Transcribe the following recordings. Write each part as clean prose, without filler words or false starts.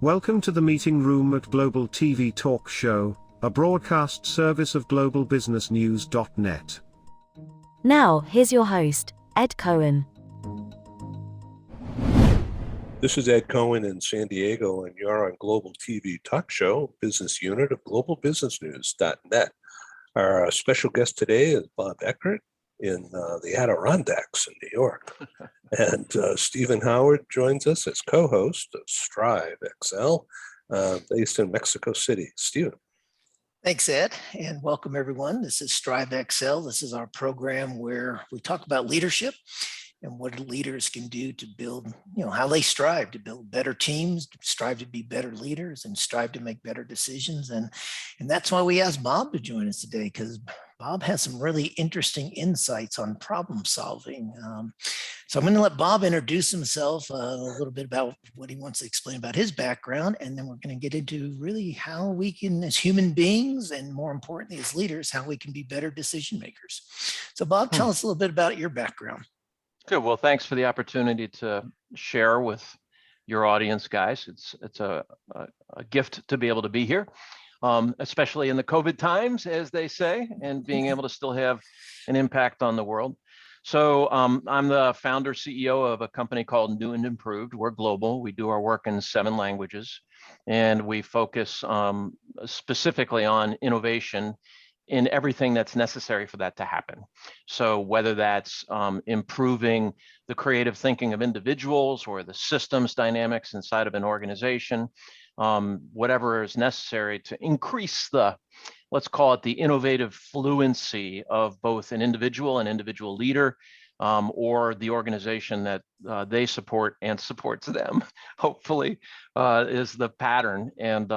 Welcome to the meeting room at Global TV Talk Show, a broadcast service of globalbusinessnews.net. Now, here's your host, Ed Cohen. This is Ed Cohen in San Diego, and you're on Global TV Talk Show, business unit of globalbusinessnews.net. Our special guest today is Bob Eckert in the Adirondacks in New York. And Stephen Howard joins us as co-host of Strive XL, based in Mexico City. Stephen. Thanks, Ed, and welcome everyone. This is Strive XL. This is our program where we talk about leadership and what leaders can do to build, how they strive to build better teams, strive to be better leaders, and strive to make better decisions. And that's why we asked Bob to join us today, because Bob has some really interesting insights on problem solving. So I'm going to let Bob introduce himself, a little bit about what he wants to explain about his background, and then we're going to get into really how we can, as human beings, and more importantly, as leaders, how we can be better decision makers. So Bob, tell us a little bit about your background. Good. Well, thanks for the opportunity to share with your audience, guys. It's a gift to be able to be here, especially in the COVID times, as they say, and being able to still have an impact on the world. So I'm the founder CEO of a company called New and Improved. We're global. We do our work in 7 languages, and we focus specifically on innovation in everything that's necessary for that to happen. So whether that's improving the creative thinking of individuals or the systems dynamics inside of an organization, whatever is necessary to increase the, let's call it the innovative fluency of both an individual and individual leader, or the organization that they support and supports them, hopefully, is the pattern. And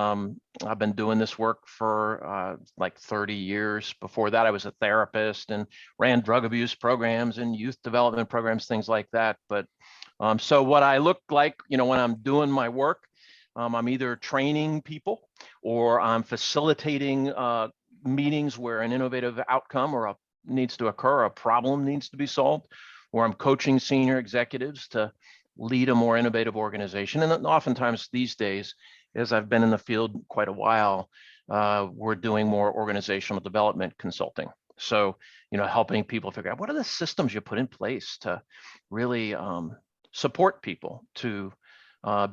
I've been doing this work for like 30 years. Before that, I was a therapist and ran drug abuse programs and youth development programs, things like that. But so what I look like, when I'm doing my work, I'm either training people or I'm facilitating meetings where an innovative outcome or needs to occur, a problem needs to be solved, or I'm coaching senior executives to lead a more innovative organization. And then oftentimes these days, as I've been in the field quite a while, we're doing more organizational development consulting. So, helping people figure out what are the systems you put in place to really support people to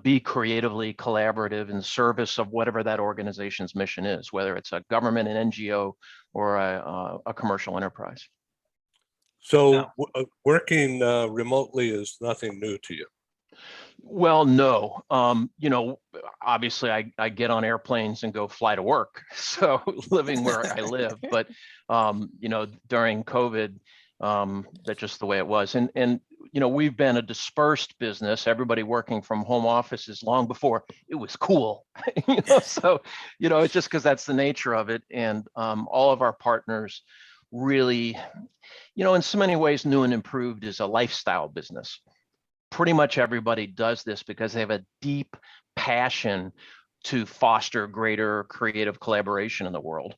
be creatively collaborative in service of whatever that organization's mission is, whether it's a government, an NGO, or a commercial enterprise. So working remotely is nothing new to you? Well, no. Obviously I get on airplanes and go fly to work. So living where I live, but during COVID, that's just the way it was. And we've been a dispersed business, everybody working from home offices long before it was cool. So, it's just because that's the nature of it. And all of our partners really, in so many ways, New and Improved is a lifestyle business. Pretty much everybody does this because they have a deep passion to foster greater creative collaboration in the world.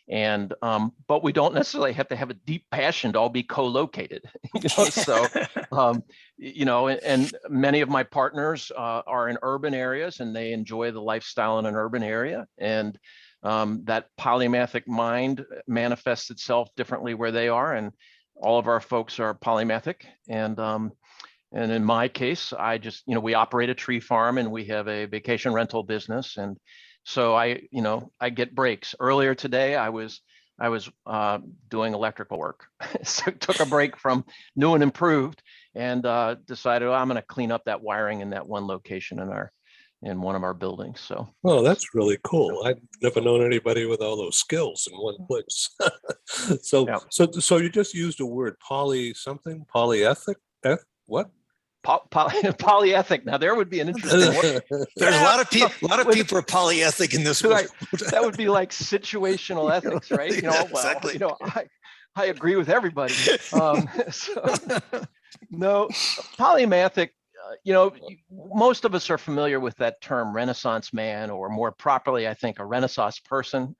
And but we don't necessarily have to have a deep passion to all be co-located. So and many of my partners are in urban areas and they enjoy the lifestyle in an urban area, and that polymathic mind manifests itself differently where they are, and all of our folks are polymathic. And in my case, I just we operate a tree farm and we have a vacation rental business, and so I get breaks. Earlier today, I was doing electrical work, so took a break from New and Improved and decided I'm going to clean up that wiring in that one location in one of our buildings. So. Oh, that's really cool. I've never known anybody with all those skills in one place. So you just used a word, polyethic, what? Polyethic. Now there would be an interesting word. There's a lot of people are polyethic in this world. Right. That would be like situational ethics, right? Exactly. I agree with everybody. No, polymathic. Most of us are familiar with that term, Renaissance man, or more properly, I think, a Renaissance person.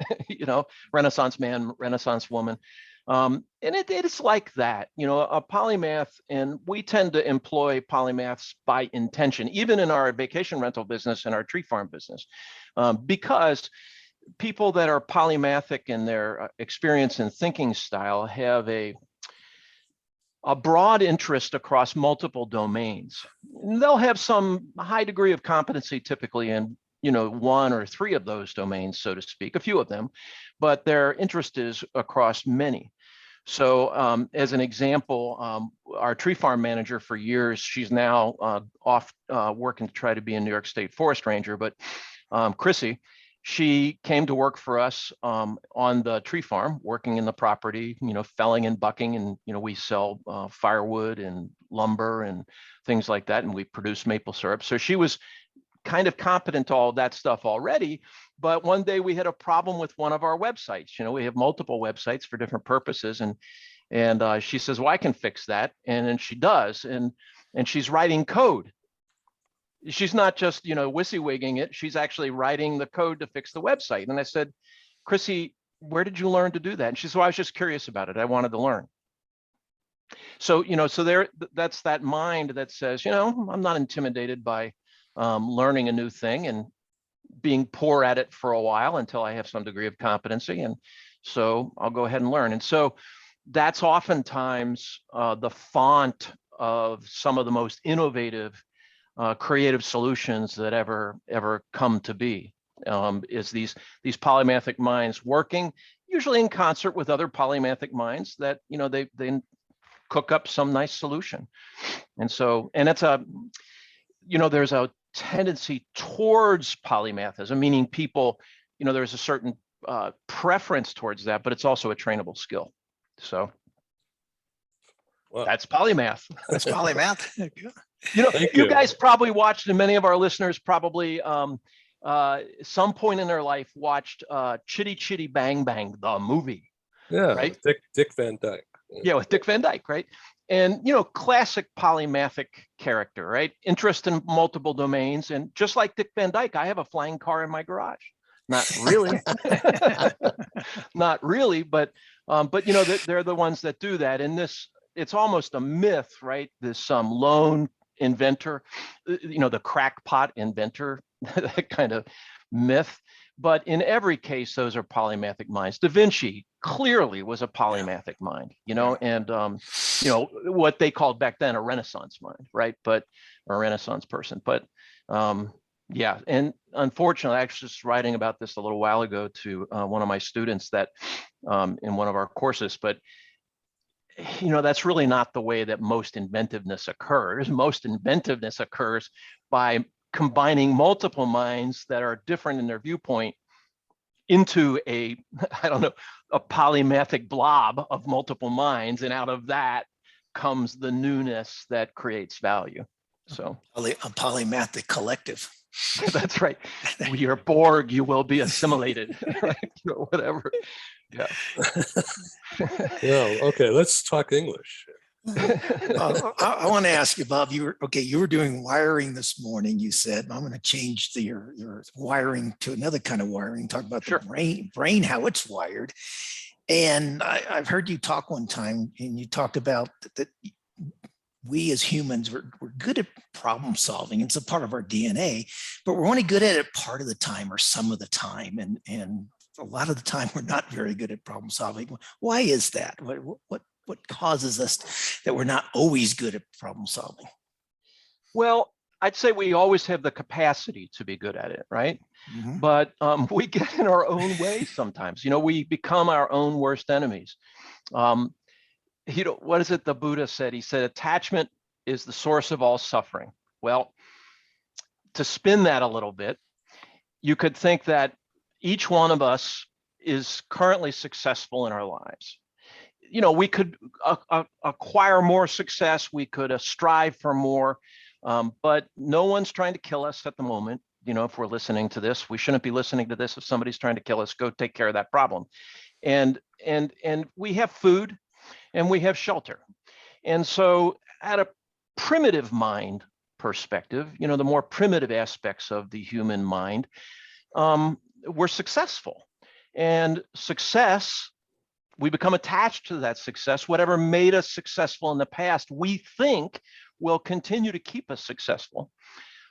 Renaissance man, Renaissance woman. And it's like that, a polymath, and we tend to employ polymaths by intention, even in our vacation rental business and our tree farm business, because people that are polymathic in their experience and thinking style have a broad interest across multiple domains. They'll have some high degree of competency typically in one or three of those domains, so to speak, a few of them, but their interest is across many. So as an example, our tree farm manager for years, she's now off working to try to be a New York State forest ranger, but Chrissy, she came to work for us on the tree farm, working in the property, felling and bucking, and we sell firewood and lumber and things like that, and we produce maple syrup. So she was kind of competent to all that stuff already. But one day we had a problem with one of our websites. We have multiple websites for different purposes, and she says, well, I can fix that. And then she does, and she's writing code. She's not just, WYSIWYGing it. She's actually writing the code to fix the website. And I said, Chrissy, where did you learn to do that? And she said, well, I was just curious about it. I wanted to learn. So, so that's that mind that says, I'm not intimidated by learning a new thing and being poor at it for a while until I have some degree of competency. And so I'll go ahead and learn. And so that's oftentimes the font of some of the most innovative creative solutions that ever come to be, is these polymathic minds working usually in concert with other polymathic minds that they cook up some nice solution. And so, and it's there's a tendency towards polymathism, meaning people, there's a certain preference towards that, but it's also a trainable skill. So that's polymath. That's polymath. You guys probably watched, and many of our listeners probably some point in their life watched Chitty Chitty Bang Bang, the movie. Yeah, right? Dick Van Dyke. Yeah, with Dick Van Dyke, right? And classic polymathic character, right? Interest in multiple domains, and just like Dick Van Dyke, I have a flying car in my garage. Not really, not really, but they're the ones that do that. And it's almost a myth, right? This lone inventor, the crackpot inventor, that kind of myth. But in every case, those are polymathic minds. Da Vinci clearly was a polymathic mind, and what they called back then a Renaissance mind, right? But a Renaissance person. But yeah, and unfortunately, I was just writing about this a little while ago to one of my students that in one of our courses, but that's really not the way that most inventiveness occurs. Most inventiveness occurs by combining multiple minds that are different in their viewpoint into a polymathic blob of multiple minds. And out of that comes the newness that creates value. So A polymathic collective. that's right. You're Borg, you will be assimilated, right? Whatever. Yeah. Well, okay, let's talk English. I want to ask you, Bob, you were doing wiring this morning, you said. I'm going to change your wiring to another kind of wiring, talk about Sure. the brain, how it's wired. And I've heard you talk one time, and you talked about that we as humans, we're good at problem solving. It's a part of our DNA, but we're only good at it part of the time or some of the time. And a lot of the time we're not very good at problem solving. Why is that? What causes us that we're not always good at problem solving? Well, I'd say we always have the capacity to be good at it, right? Mm-hmm. But we get in our own way sometimes. We become our own worst enemies. What is it the Buddha said? He said, attachment is the source of all suffering. Well, to spin that a little bit, you could think that each one of us is currently successful in our lives. We could acquire more success. We could strive for more, but no one's trying to kill us at the moment. If we're listening to this, we shouldn't be listening to this. If somebody's trying to kill us, go take care of that problem. And we have food and we have shelter. And so at a primitive mind perspective, the more primitive aspects of the human mind, we're successful. And success we become attached to that success. Whatever made us successful in the past, we think will continue to keep us successful.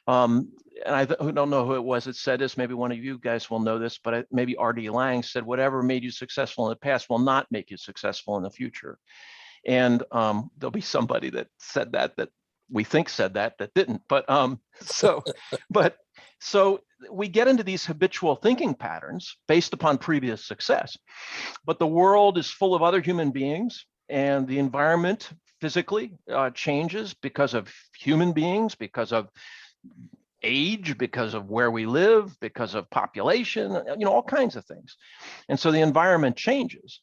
And I don't know who it was that said this. Maybe one of you guys will know this, but maybe R.D. Laing said, whatever made you successful in the past will not make you successful in the future. And there'll be somebody that said that we think said that didn't. But so we get into these habitual thinking patterns based upon previous success. But the world is full of other human beings, and the environment physically changes because of human beings, because of age, because of where we live, because of population, all kinds of things. And so the environment changes.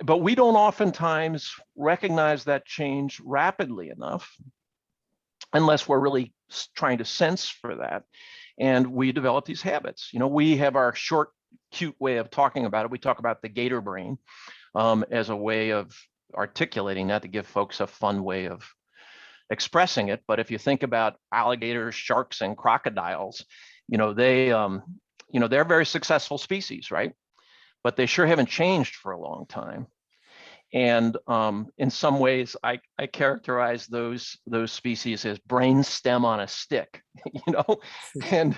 But we don't oftentimes recognize that change rapidly enough unless we're really trying to sense for that. And we develop these habits. We have our short, cute way of talking about it. We talk about the gator brain as a way of articulating that, to give folks a fun way of expressing it. But if you think about alligators, sharks, and crocodiles, they're very successful species, right? But they sure haven't changed for a long time. And in some ways, I characterize those species as brain stem on a stick, and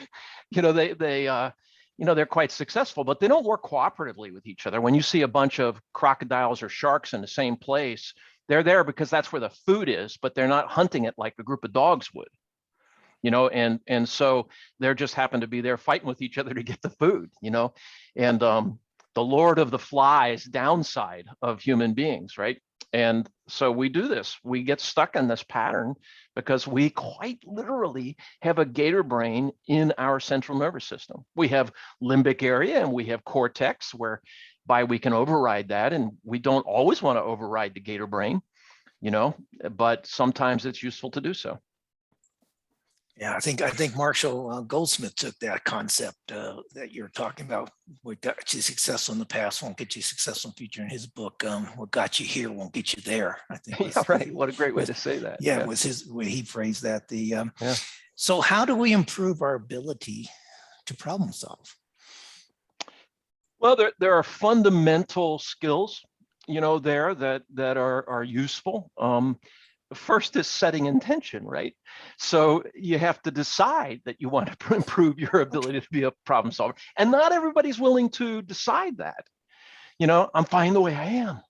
they're quite successful, but they don't work cooperatively with each other. When you see a bunch of crocodiles or sharks in the same place, they're there because that's where the food is, but they're not hunting it like a group of dogs would, and so they're just happen to be there fighting with each other to get the food, and the Lord of the Flies downside of human beings, right? And so we do this. We get stuck in this pattern because we quite literally have a gator brain in our central nervous system. We have limbic area and we have cortex, whereby we can override that. And we don't always want to override the gator brain, but sometimes it's useful to do so. Yeah, I think Marshall Goldsmith took that concept that you're talking about. What got you successful in the past won't get you successful in the future. In his book, what got you here won't get you there. I think. Yeah, right. What a great way to say that. Yeah, it was his way he phrased that. So how do we improve our ability to problem solve? Well, there are fundamental skills, there that are useful. First is setting intention, right? So you have to decide that you want to improve your ability to be a problem solver. And not everybody's willing to decide that. I'm fine the way I am.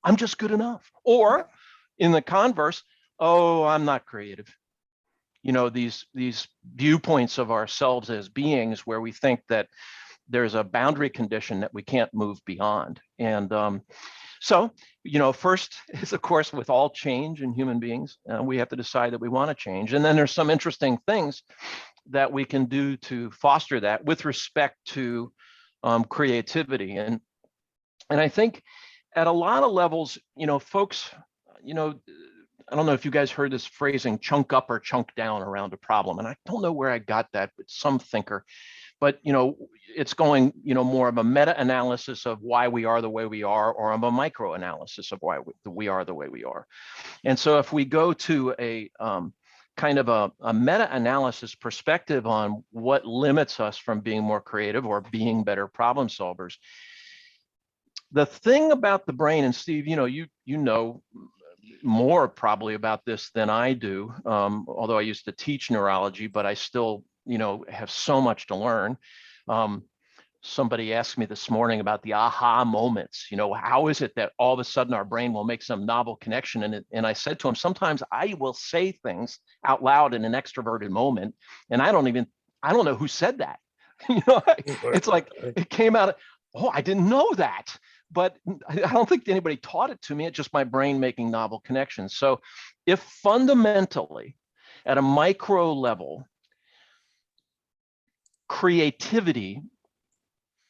I'm just good enough. Or in the converse, oh, I'm not creative. These viewpoints of ourselves as beings where we think that there's a boundary condition that we can't move beyond. And so, first is, of course, with all change in human beings, we have to decide that we want to change. And then there's some interesting things that we can do to foster that with respect to creativity. And I think at a lot of levels, folks, I don't know if you guys heard this phrasing, chunk up or chunk down around a problem. And I don't know where I got that, but some thinker. But it's going more of a meta-analysis of why we are the way we are, or of a micro-analysis of why we are the way we are. And so if we go to a kind of a meta-analysis perspective on what limits us from being more creative or being better problem solvers, the thing about the brain, and Steve, you know more probably about this than I do, although I used to teach neurology, but I still have so much to learn. Somebody asked me this morning about the aha moments. How is it that all of a sudden our brain will make some novel connection? And I said to him, sometimes I will say things out loud in an extroverted moment, and I don't know who said that. It's like it came out. Oh, I didn't know that. But I don't think anybody taught it to me. It's just my brain making novel connections. So if fundamentally at a micro level, creativity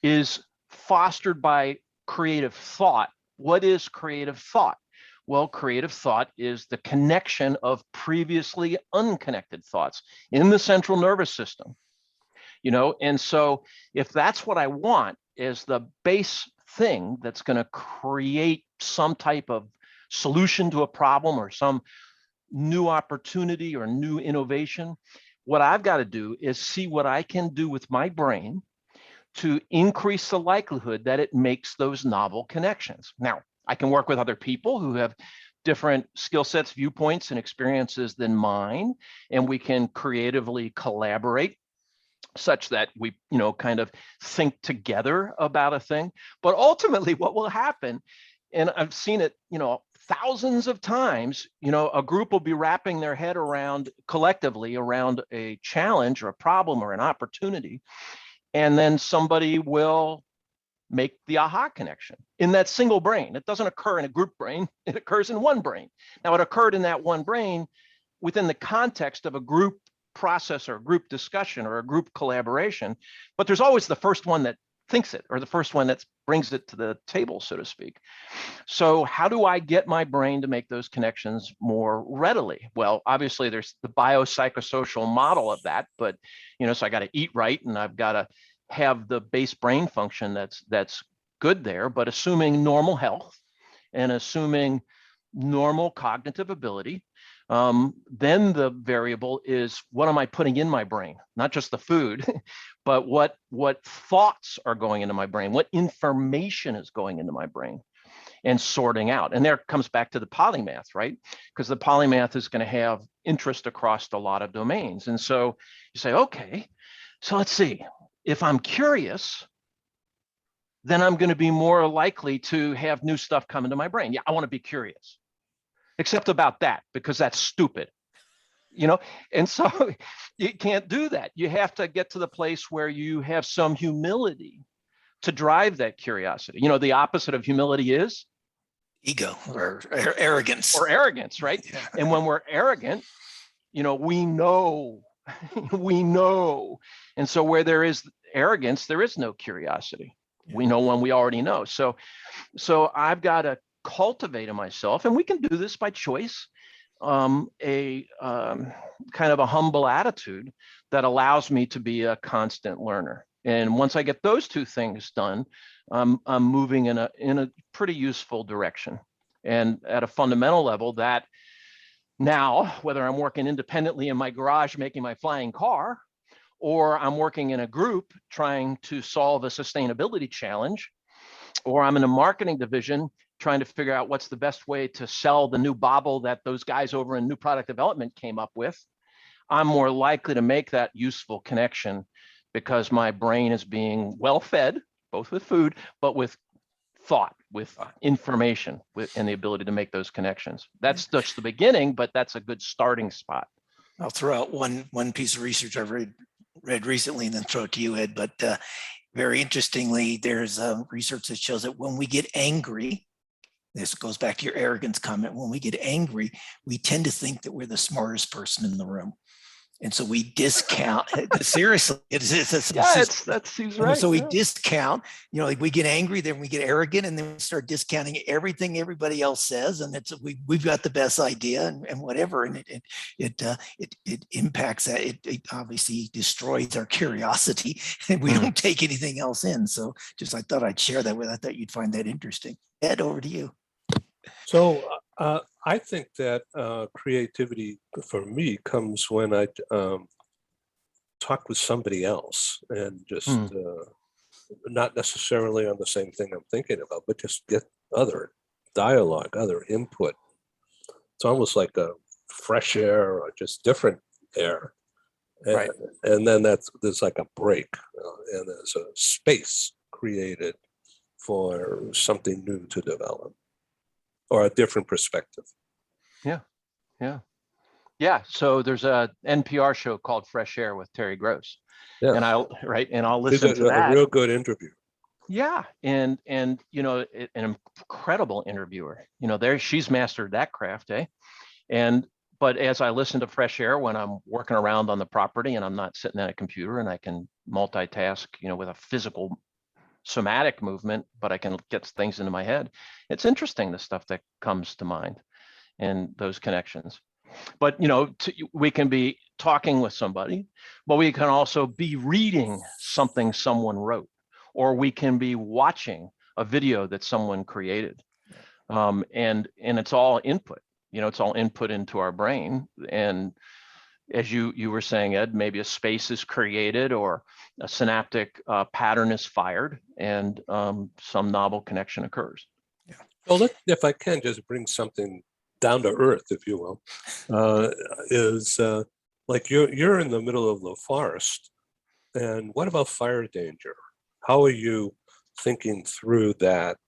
is fostered by creative thought, what is creative thought? Well, creative thought is the connection of previously unconnected thoughts in the central nervous system. And so if that's what I want is the base thing that's going to create some type of solution to a problem or some new opportunity or new innovation, what I've got to do is see what I can do with my brain to increase the likelihood that it makes those novel connections. Now, I can work with other people who have different skill sets, viewpoints, and experiences than mine, and we can creatively collaborate such that we, kind of think together about a thing. But ultimately, what will happen, and I've seen it, thousands of times, a group will be wrapping their head around collectively around a challenge or a problem or an opportunity, and then somebody will make the aha connection in that single brain. It doesn't occur in a group brain, it occurs in one brain. Now, it occurred in that one brain within the context of a group process or a group discussion or a group collaboration, but there's always the first one that thinks it, or the first one that brings it to the table, so to speak. So how do I get my brain to make those connections more readily? Well, obviously there's the biopsychosocial model of that, but, so I got to eat right, and I've got to have the base brain function that's good there, but assuming normal health and assuming normal cognitive ability, then the variable is, what am I putting in my brain? Not just the food, but what thoughts are going into my brain, what information is going into my brain, and sorting out. And there comes back to the polymath, right? Because the polymath is going to have interest across a lot of domains. And so you say, okay, so let's see. If I'm curious, then I'm going to be more likely to have new stuff come into my brain. Yeah, I want to be curious, except about that, because that's stupid, and so you can't do that. You have to get to the place where you have some humility to drive that curiosity. The opposite of humility is ego or arrogance. Or arrogance, right? Yeah. And when we're arrogant, we know, we know. And so where there is arrogance, there is no curiosity. We know when we already know. So I've got to cultivate in myself, and we can do this by choice, a kind of a humble attitude that allows me to be a constant learner. And once I get those two things done, I'm moving in a pretty useful direction. And at a fundamental level, that now, whether I'm working independently in my garage making my flying car, or I'm working in a group trying to solve a sustainability challenge, or I'm in a marketing division trying to figure out what's the best way to sell the new bobble that those guys over in new product development came up with, I'm more likely to make that useful connection because my brain is being well fed, both with food, but with thought, with information, and the ability to make those connections. That's just the beginning, but that's a good starting spot. I'll throw out one piece of research I've read recently and then throw it to you, Ed. But very interestingly, there's research that shows that when we get angry, this goes back to your arrogance comment, when we get angry, we tend to think that we're the smartest person in the room. And so we discount, seriously, that seems right. So we discount, like we get angry, then we get arrogant, and then we start discounting everything everybody else says. And we've got the best idea and whatever. And it impacts that. It obviously destroys our curiosity, and we don't take anything else in. So I thought I'd share that with, I thought you'd find that interesting. Ed, over to you. So I think that creativity for me comes when I talk with somebody else and just not necessarily on the same thing I'm thinking about, but just get other dialogue, other input. It's almost like a fresh air or just different air. Right. And then there's like a break and there's a space created for something new to develop or a different perspective. Yeah. So there's a NPR show called Fresh Air with Terry Gross. Yeah. And I'll listen to that. A real good interview. Yeah. And an incredible interviewer. She's mastered that craft, eh? But as I listen to Fresh Air when I'm working around on the property and I'm not sitting at a computer and I can multitask, with a physical somatic movement, but I can get things into my head. It's interesting, the stuff that comes to mind and those connections. But, we can be talking with somebody, but we can also be reading something someone wrote, or we can be watching a video that someone created. And it's all input, it's all input into our brain. And as you were saying, Ed, maybe a space is created or a synaptic pattern is fired, and some novel connection occurs. Well, if I can just bring something down to earth, if you will, is like you're in the middle of the forest, and what about fire danger? How are you thinking through that,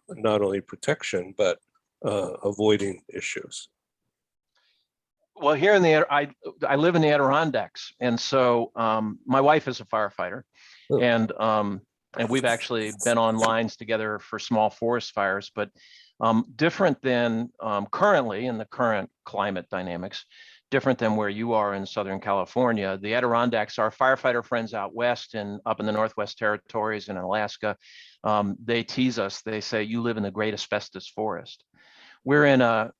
not only protection, but avoiding issues? Well, here in the I live in the Adirondacks, and so my wife is a firefighter, Oh. and we've actually been on lines together for small forest fires. But different than currently in the current climate dynamics, different than where you are in Southern California. The Adirondacks, our firefighter friends out west and up in the Northwest Territories and Alaska, they tease us. They say, "You live in the great asbestos forest." We're in a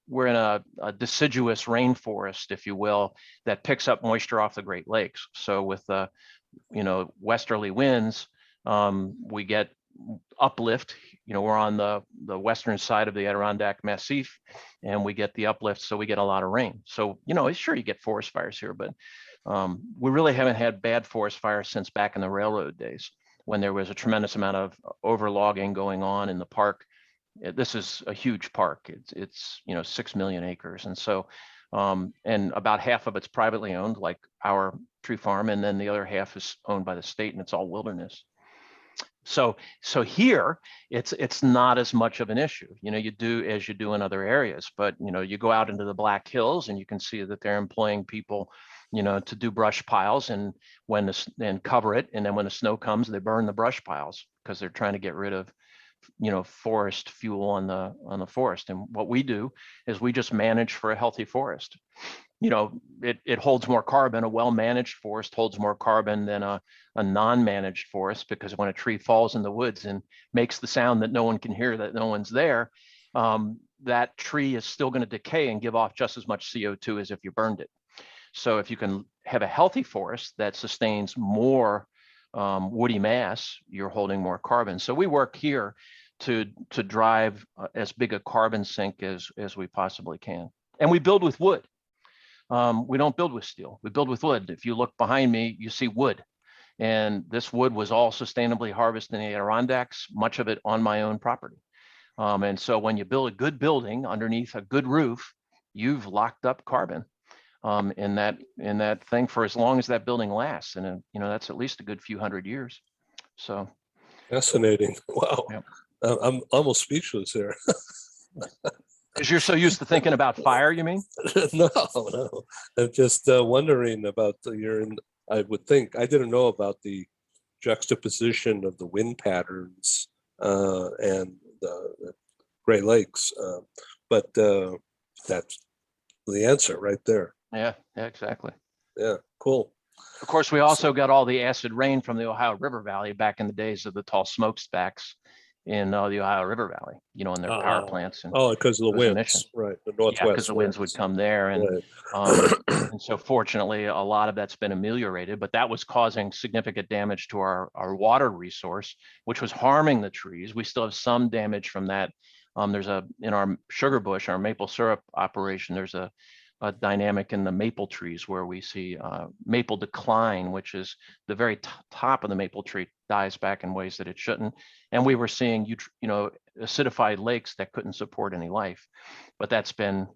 deciduous rainforest, if you will, that picks up moisture off the Great Lakes. So with westerly winds, we get uplift. We're on the western side of the Adirondack Massif, and we get the uplift, so we get a lot of rain. So sure, you get forest fires here, but we really haven't had bad forest fires since back in the railroad days, when there was a tremendous amount of overlogging going on in the park. This is a huge park. It's 6 million acres, and so and about half of it's privately owned, like our tree farm, and then the other half is owned by the state, and it's all wilderness. So here it's not as much of an issue. You do as you do in other areas, but you go out into the Black Hills and you can see that they're employing people to do brush piles, and and cover it, and then when the snow comes, they burn the brush piles because they're trying to get rid of forest fuel on the forest. And what we do is we just manage for a healthy forest. It holds more carbon. A well-managed forest holds more carbon than a non-managed forest, because when a tree falls in the woods and makes the sound that no one can hear, that no one's there, that tree is still going to decay and give off just as much CO2 as if you burned it. So if you can have a healthy forest that sustains more woody mass, you're holding more carbon. So we work here to drive as big a carbon sink as we possibly can. And we build with wood. We don't build with steel. We build with wood. If you look behind me, you see wood. And this wood was all sustainably harvested in the Adirondacks, much of it on my own property. And so when you build a good building underneath a good roof, you've locked up carbon in that thing for as long as that building lasts. And that's at least a good few hundred years. So fascinating. Wow. Yeah. I'm almost speechless here. Because you're so used to thinking about fire, you mean? No. I'm just wondering about I would think, I didn't know about the juxtaposition of the wind patterns and the Great Lakes, but that's the answer right there. Yeah, exactly. Yeah, cool. Of course, we also got all the acid rain from the Ohio River Valley back in the days of the tall smokestacks in the Ohio River Valley, in their power plants. And because of the winds, emissions. right? The northwest. Yeah, because the winds would come there, and right. And so fortunately, a lot of that's been ameliorated, but that was causing significant damage to our water resource, which was harming the trees. We still have some damage from that. In our sugar bush, our maple syrup operation, there's a dynamic in the maple trees where we see maple decline, which is the very top of the maple tree dies back in ways that it shouldn't. And we were seeing, acidified lakes that couldn't support any life. But that's been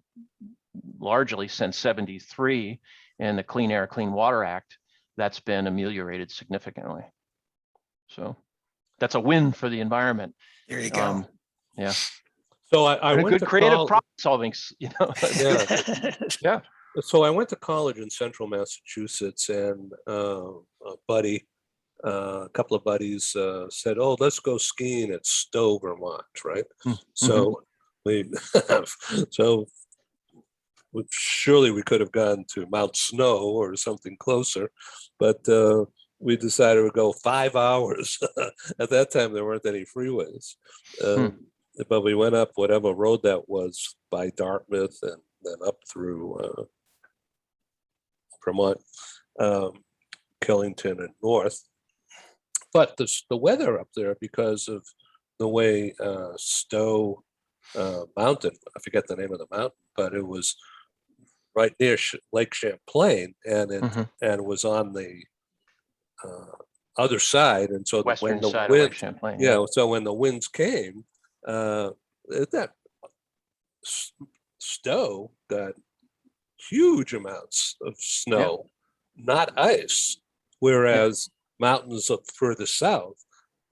largely since '73 and the Clean Air, Clean Water Act, that's been ameliorated significantly. So that's a win for the environment. There you go. Yeah. So I and a went good to creative problem solving, Yeah. Yeah. So I went to college in central Massachusetts, and a couple of buddies said, "Oh, let's go skiing at Stowe, Vermont," right? Mm-hmm. So surely we could have gone to Mount Snow or something closer, but we decided to go 5 hours. At that time, there weren't any freeways. But we went up whatever road that was by Dartmouth, and then up through Vermont, Killington, and north. But the weather up there, because of the way Stowe Mountain, I forget the name of the mountain, but it was right near Lake Champlain, and Mhm. was on the other side. And so when Western the side of Lake wind, Champlain. yeah, Yeah. so when the winds came, that Stowe got huge amounts of Yeah. snow, not ice, whereas mountains up further south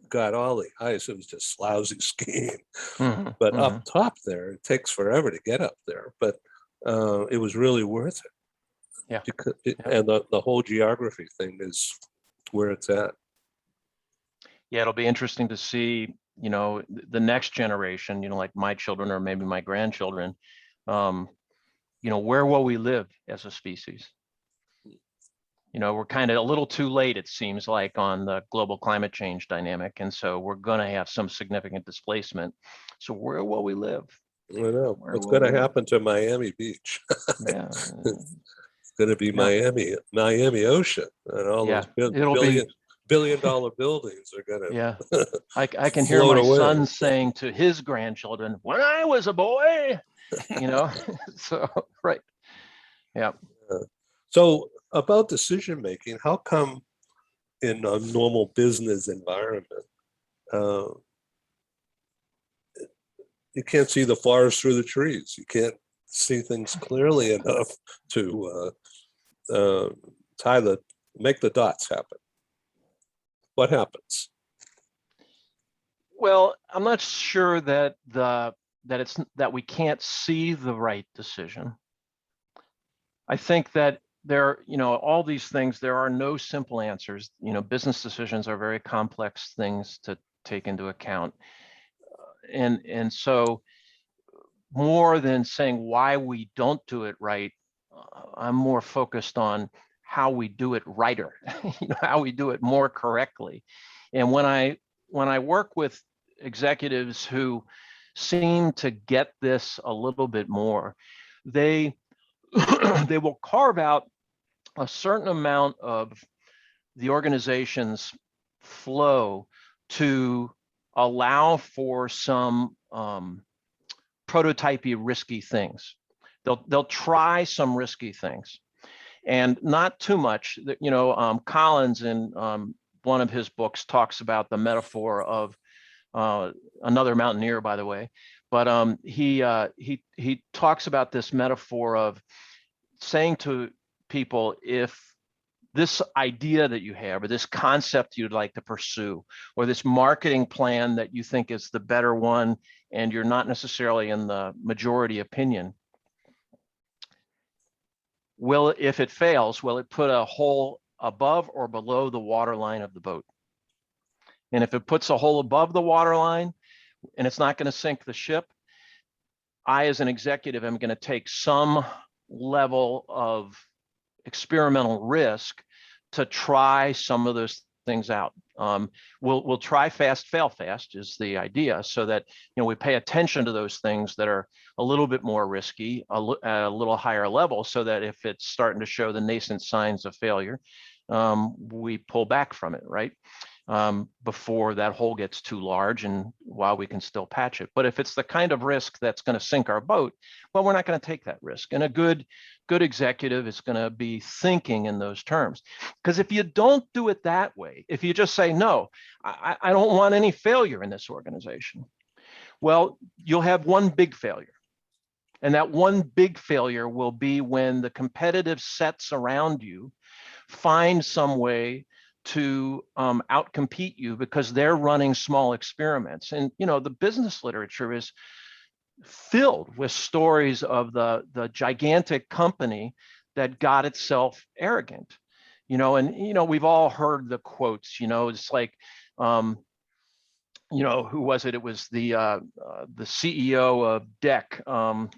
got all the ice. It was just lousy skiing. But up Mhm. top there, it takes forever to get up there, but it was really worth it. Yeah. Because Yeah. and the whole geography thing is where it's at. Yeah, it'll be interesting to see, the next generation, like my children or maybe my grandchildren, um, where will we live as a species? We're kind of a little too late, it seems like, on the global climate change dynamic. And so we're going to have some significant displacement. So where will we live? I know Where what's will going we to live? happen to Miami Beach. Yeah. It's going to be Yeah. Miami Ocean, and all Yeah. those It'll be, billion dollar buildings are going yeah. to I can hear float my away. son saying to his grandchildren, when I was a boy, so, right. Yeah. So about decision making, how come in a normal business environment, uh, you can't see the forest through the trees? You can't see things clearly enough to tie make the dots happen. What happens? Well, I'm not sure that that we can't see the right decision. I think that all these things, there are no simple answers. Business decisions are very complex things to take into account. And so more than saying why we don't do it right, I'm more focused on how we do it righter, how we do it more correctly. And when I work with executives who seem to get this a little bit more, they they will carve out a certain amount of the organization's flow to allow for some prototypey risky things. They'll try some risky things, and not too much. Collins in one of his books talks about the metaphor of another mountaineer, by the way, but he talks about this metaphor of saying to people, if this idea that you have, or this concept you'd like to pursue, or this marketing plan that you think is the better one, and you're not necessarily in the majority opinion, if it fails, will it put a hole above or below the water line of the boat? And if it puts a hole above the water line and it's not going to sink the ship, I, as an executive, am going to take some level of experimental risk to try some of those things out. We'll try fast, fail fast is the idea, so that we pay attention to those things that are a little bit more risky, at a little higher level, so that if it's starting to show the nascent signs of failure, we pull back from it, right? Before that hole gets too large, and while we can still patch it. But if it's the kind of risk that's going to sink our boat, well, we're not going to take that risk. And a good executive is going to be thinking in those terms. Because if you don't do it that way, if you just say, no, I don't want any failure in this organization, well, you'll have one big failure. And that one big failure will be when the competitive sets around you find some way to outcompete you because they're running small experiments. And the business literature is filled with stories of the gigantic company that got itself arrogant. And we've all heard the quotes. It's like, who was it? It was the CEO of DEC.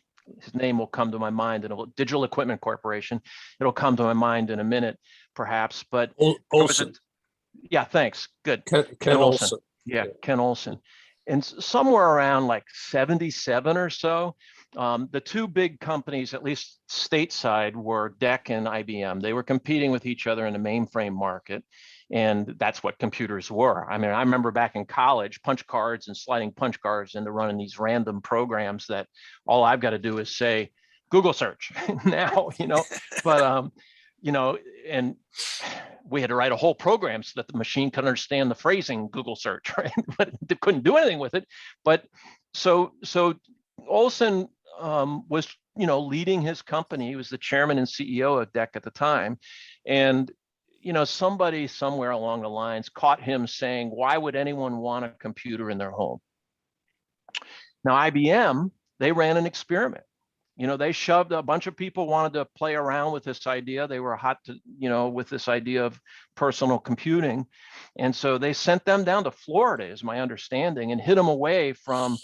His name will come to my mind, and Digital Equipment Corporation. It'll come to my mind in a minute, perhaps. But Olson. Yeah, thanks. Good. Ken Olson. Yeah, Ken Olson. And somewhere around like 77 or so, the two big companies, at least stateside, were DEC and IBM. They were competing with each other in the mainframe market. And that's what computers were. I mean, I remember back in college, punch cards and sliding punch cards into running these random programs that all I've got to do is say, Google search now, but, and we had to write a whole program so that the machine could understand the phrasing Google search, right? But it couldn't do anything with it. But so Olson was, leading his company. He was the chairman and CEO of DEC at the time. And, somebody somewhere along the lines caught him saying, why would anyone want a computer in their home? Now, IBM, they ran an experiment. They shoved a bunch of people wanted to play around with this idea. They were hot to, with this idea of personal computing. And so they sent them down to Florida, is my understanding, and hid them away from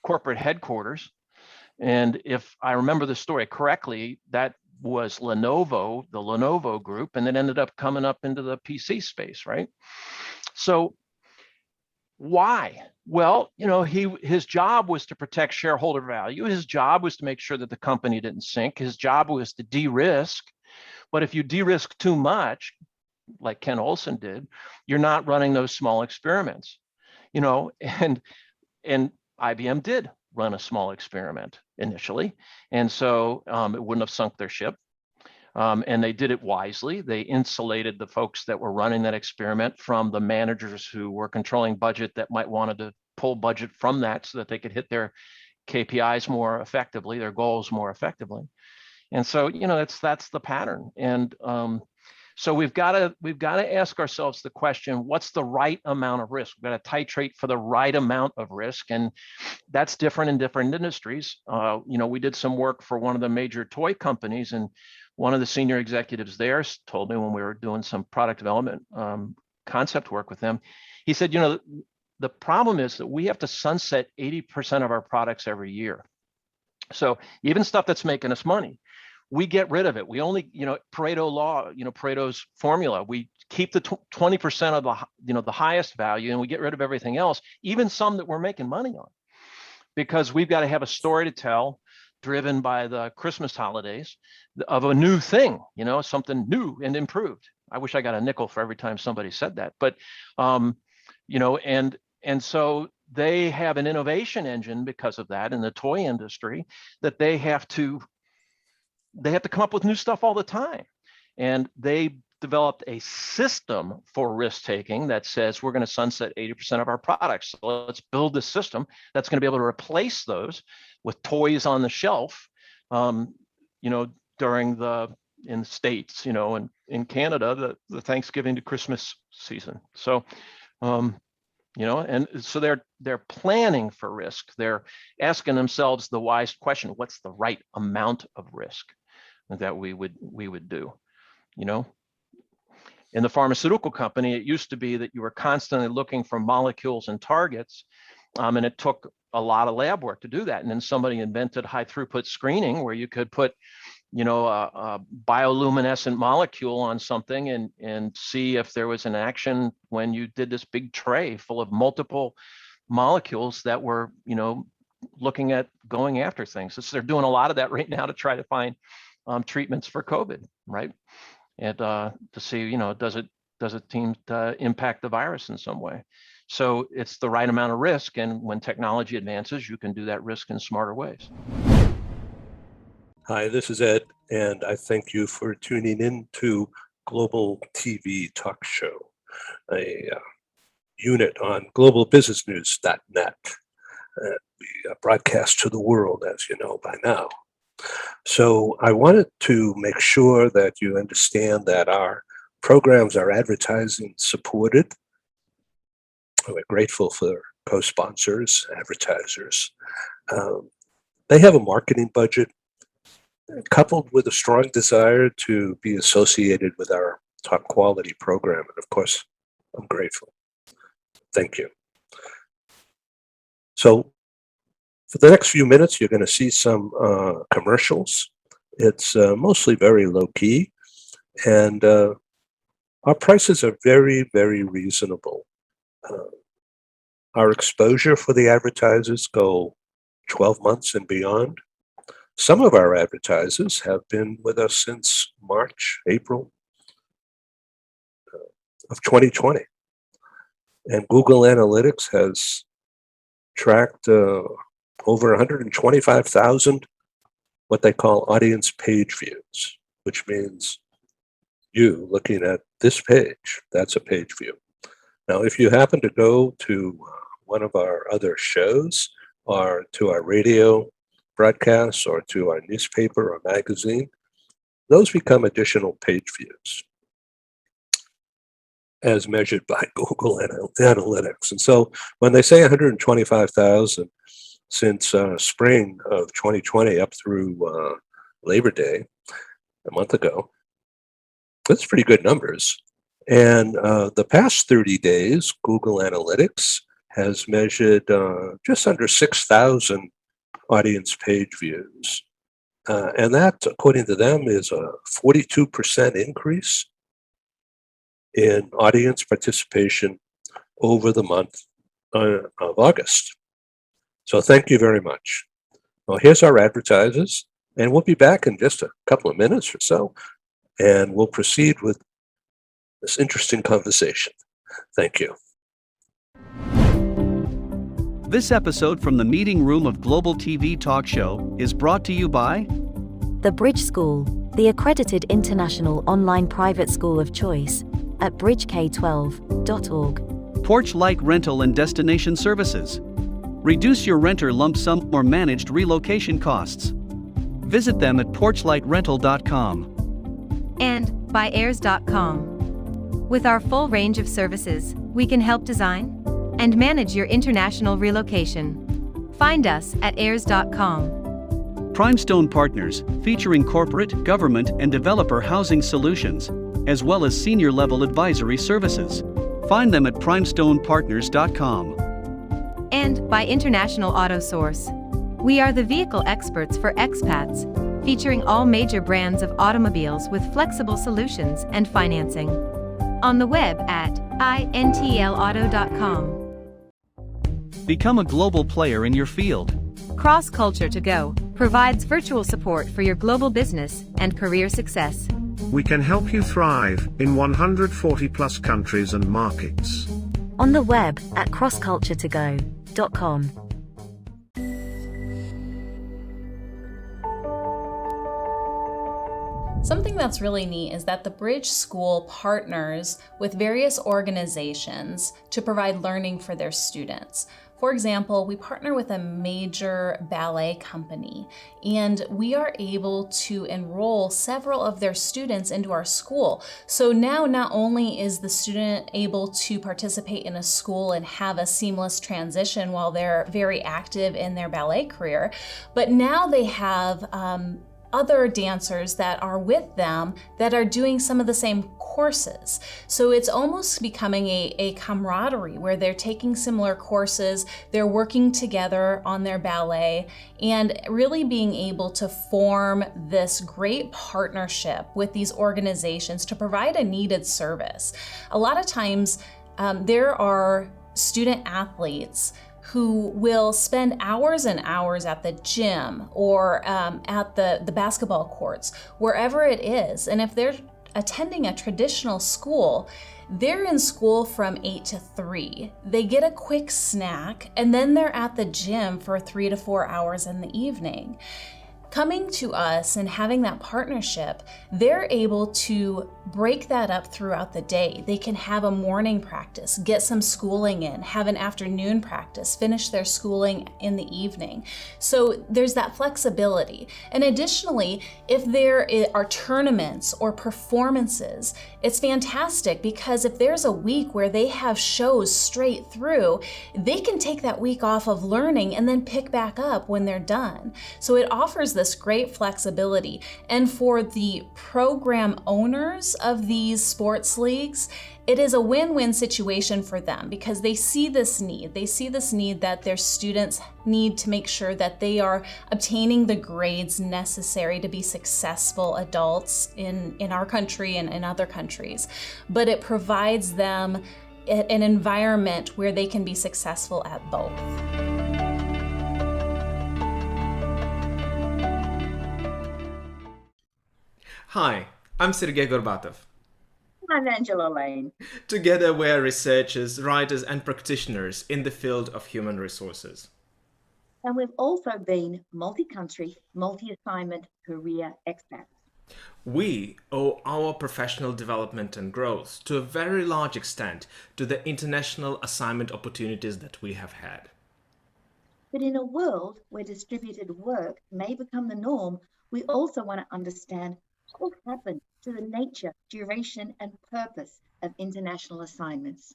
corporate headquarters. And if I remember the story correctly, that was Lenovo, the Lenovo group, and it ended up coming up into the PC space, right? So why? Well, his job was to protect shareholder value. His job was to make sure that the company didn't sink. His job was to de-risk. But if you de-risk too much, like Ken Olson did, you're not running those small experiments, and IBM did run a small experiment initially. And so it wouldn't have sunk their ship. And they did it wisely. They insulated the folks that were running that experiment from the managers who were controlling budget that might wanted to pull budget from that so that they could hit their KPIs more effectively, their goals more effectively. And so, that's the pattern. And so we've got to ask ourselves the question, what's the right amount of risk? We've got to titrate for the right amount of risk. And that's different in different industries. We did some work for one of the major toy companies, and one of the senior executives there told me when we were doing some product development concept work with them, he said, the problem is that we have to sunset 80% of our products every year. So even stuff that's making us money, we get rid of it. We only, Pareto law, Pareto's formula, we keep the 20% of the, the highest value, and we get rid of everything else, even some that we're making money on, because we've got to have a story to tell driven by the Christmas holidays of a new thing, something new and improved. I wish I got a nickel for every time somebody said that, but, and so they have an innovation engine because of that in the toy industry that they have to come up with new stuff all the time. And they developed a system for risk taking that says we're going to sunset 80% of our products. So let's build a system that's going to be able to replace those with toys on the shelf, during in the States, and in Canada, the Thanksgiving to Christmas season. So, and so they're planning for risk. They're asking themselves the wise question: what's the right amount of risk that we would do? In the pharmaceutical company, it used to be that you were constantly looking for molecules and targets, and it took a lot of lab work to do that. And then somebody invented high throughput screening, where you could put, a bioluminescent molecule on something and see if there was an action when you did this big tray full of multiple molecules that were, looking at going after things. So they're doing a lot of that right now to try to find treatments for COVID, right? And to see, does it seem to impact the virus in some way? So it's the right amount of risk. And when technology advances, you can do that risk in smarter ways. Hi, this is Ed, and I thank you for tuning in to Global TV Talk Show, a unit on globalbusinessnews.net. We broadcast to the world, as you know by now. So I wanted to make sure that you understand that our programs are advertising supported. We're grateful for co-sponsors, advertisers. They have a marketing budget coupled with a strong desire to be associated with our top quality program. And of course, I'm grateful. Thank you. So for the next few minutes, you're going to see some commercials. It's mostly very low key, and our prices are very, very reasonable. Our exposure for the advertisers go 12 months and beyond. Some of our advertisers have been with us since March, April of 2020. And Google Analytics has tracked over 125,000 what they call audience page views, which means you looking at this page, that's a page view. Now, if you happen to go to one of our other shows or to our radio broadcasts or to our newspaper or magazine, those become additional page views as measured by Google Analytics. And so when they say 125,000 since spring of 2020 up through Labor Day, a month ago, that's pretty good numbers. And the past 30 days, Google Analytics has measured just under 6,000 audience page views. And that, according to them, is a 42% increase in audience participation over the month of August. So thank you very much. Well, here's our advertisers, and we'll be back in just a couple of minutes or so, and we'll proceed with this interesting conversation. Thank you. This episode from the meeting room of Global TV Talk Show is brought to you by The Bridge School, the accredited international online private school of choice, at bridgek12.org. Porch Light Rental and Destination Services. Reduce your renter lump sum or managed relocation costs. Visit them at porchlightrental.com. And by heirs.com. With our full range of services, we can help design and manage your international relocation. Find us at heirs.com. Primestone Partners, featuring corporate, government, and developer housing solutions, as well as senior-level advisory services. Find them at primestonepartners.com. And by International Auto Source. We are the vehicle experts for expats, featuring all major brands of automobiles with flexible solutions and financing. On the web at intlauto.com. Become a global player in your field. Cross Culture to Go provides virtual support for your global business and career success. We can help you thrive in 140 plus countries and markets. On the web at crossculturetogo.com. Something that's really neat is that the Bridge School partners with various organizations to provide learning for their students. For example, we partner with a major ballet company, and we are able to enroll several of their students into our school. So now not only is the student able to participate in a school and have a seamless transition while they're very active in their ballet career, but now they have other dancers that are with them that are doing some of the same courses. So it's almost becoming a camaraderie where they're taking similar courses, they're working together on their ballet, and really being able to form this great partnership with these organizations to provide a needed service. A lot of times there are student athletes who will spend hours and hours at the gym or at the basketball courts, wherever it is. And if they're attending a traditional school, they're in school from 8 to 3. They get a quick snack, and then they're at the gym for 3 to 4 hours in the evening. Coming to us and having that partnership, they're able to break that up throughout the day. They can have a morning practice, get some schooling in, have an afternoon practice, finish their schooling in the evening. So there's that flexibility. And additionally, if there are tournaments or performances, it's fantastic because if there's a week where they have shows straight through, they can take that week off of learning and then pick back up when they're done. So it offers this great flexibility. And for the program owners of these sports leagues, it is a win-win situation for them because they see this need. They see this need that their students need to make sure that they are obtaining the grades necessary to be successful adults in our country and in other countries. But it provides them an environment where they can be successful at both. Hi, I'm Sergey Gorbatov. I'm Angela Lane. Together we are researchers, writers and practitioners in the field of human resources. And we've also been multi-country, multi-assignment career expats. We owe our professional development and growth to a very large extent to the international assignment opportunities that we have had. But in a world where distributed work may become the norm, we also want to understand what will happen to the nature, duration, and purpose of international assignments.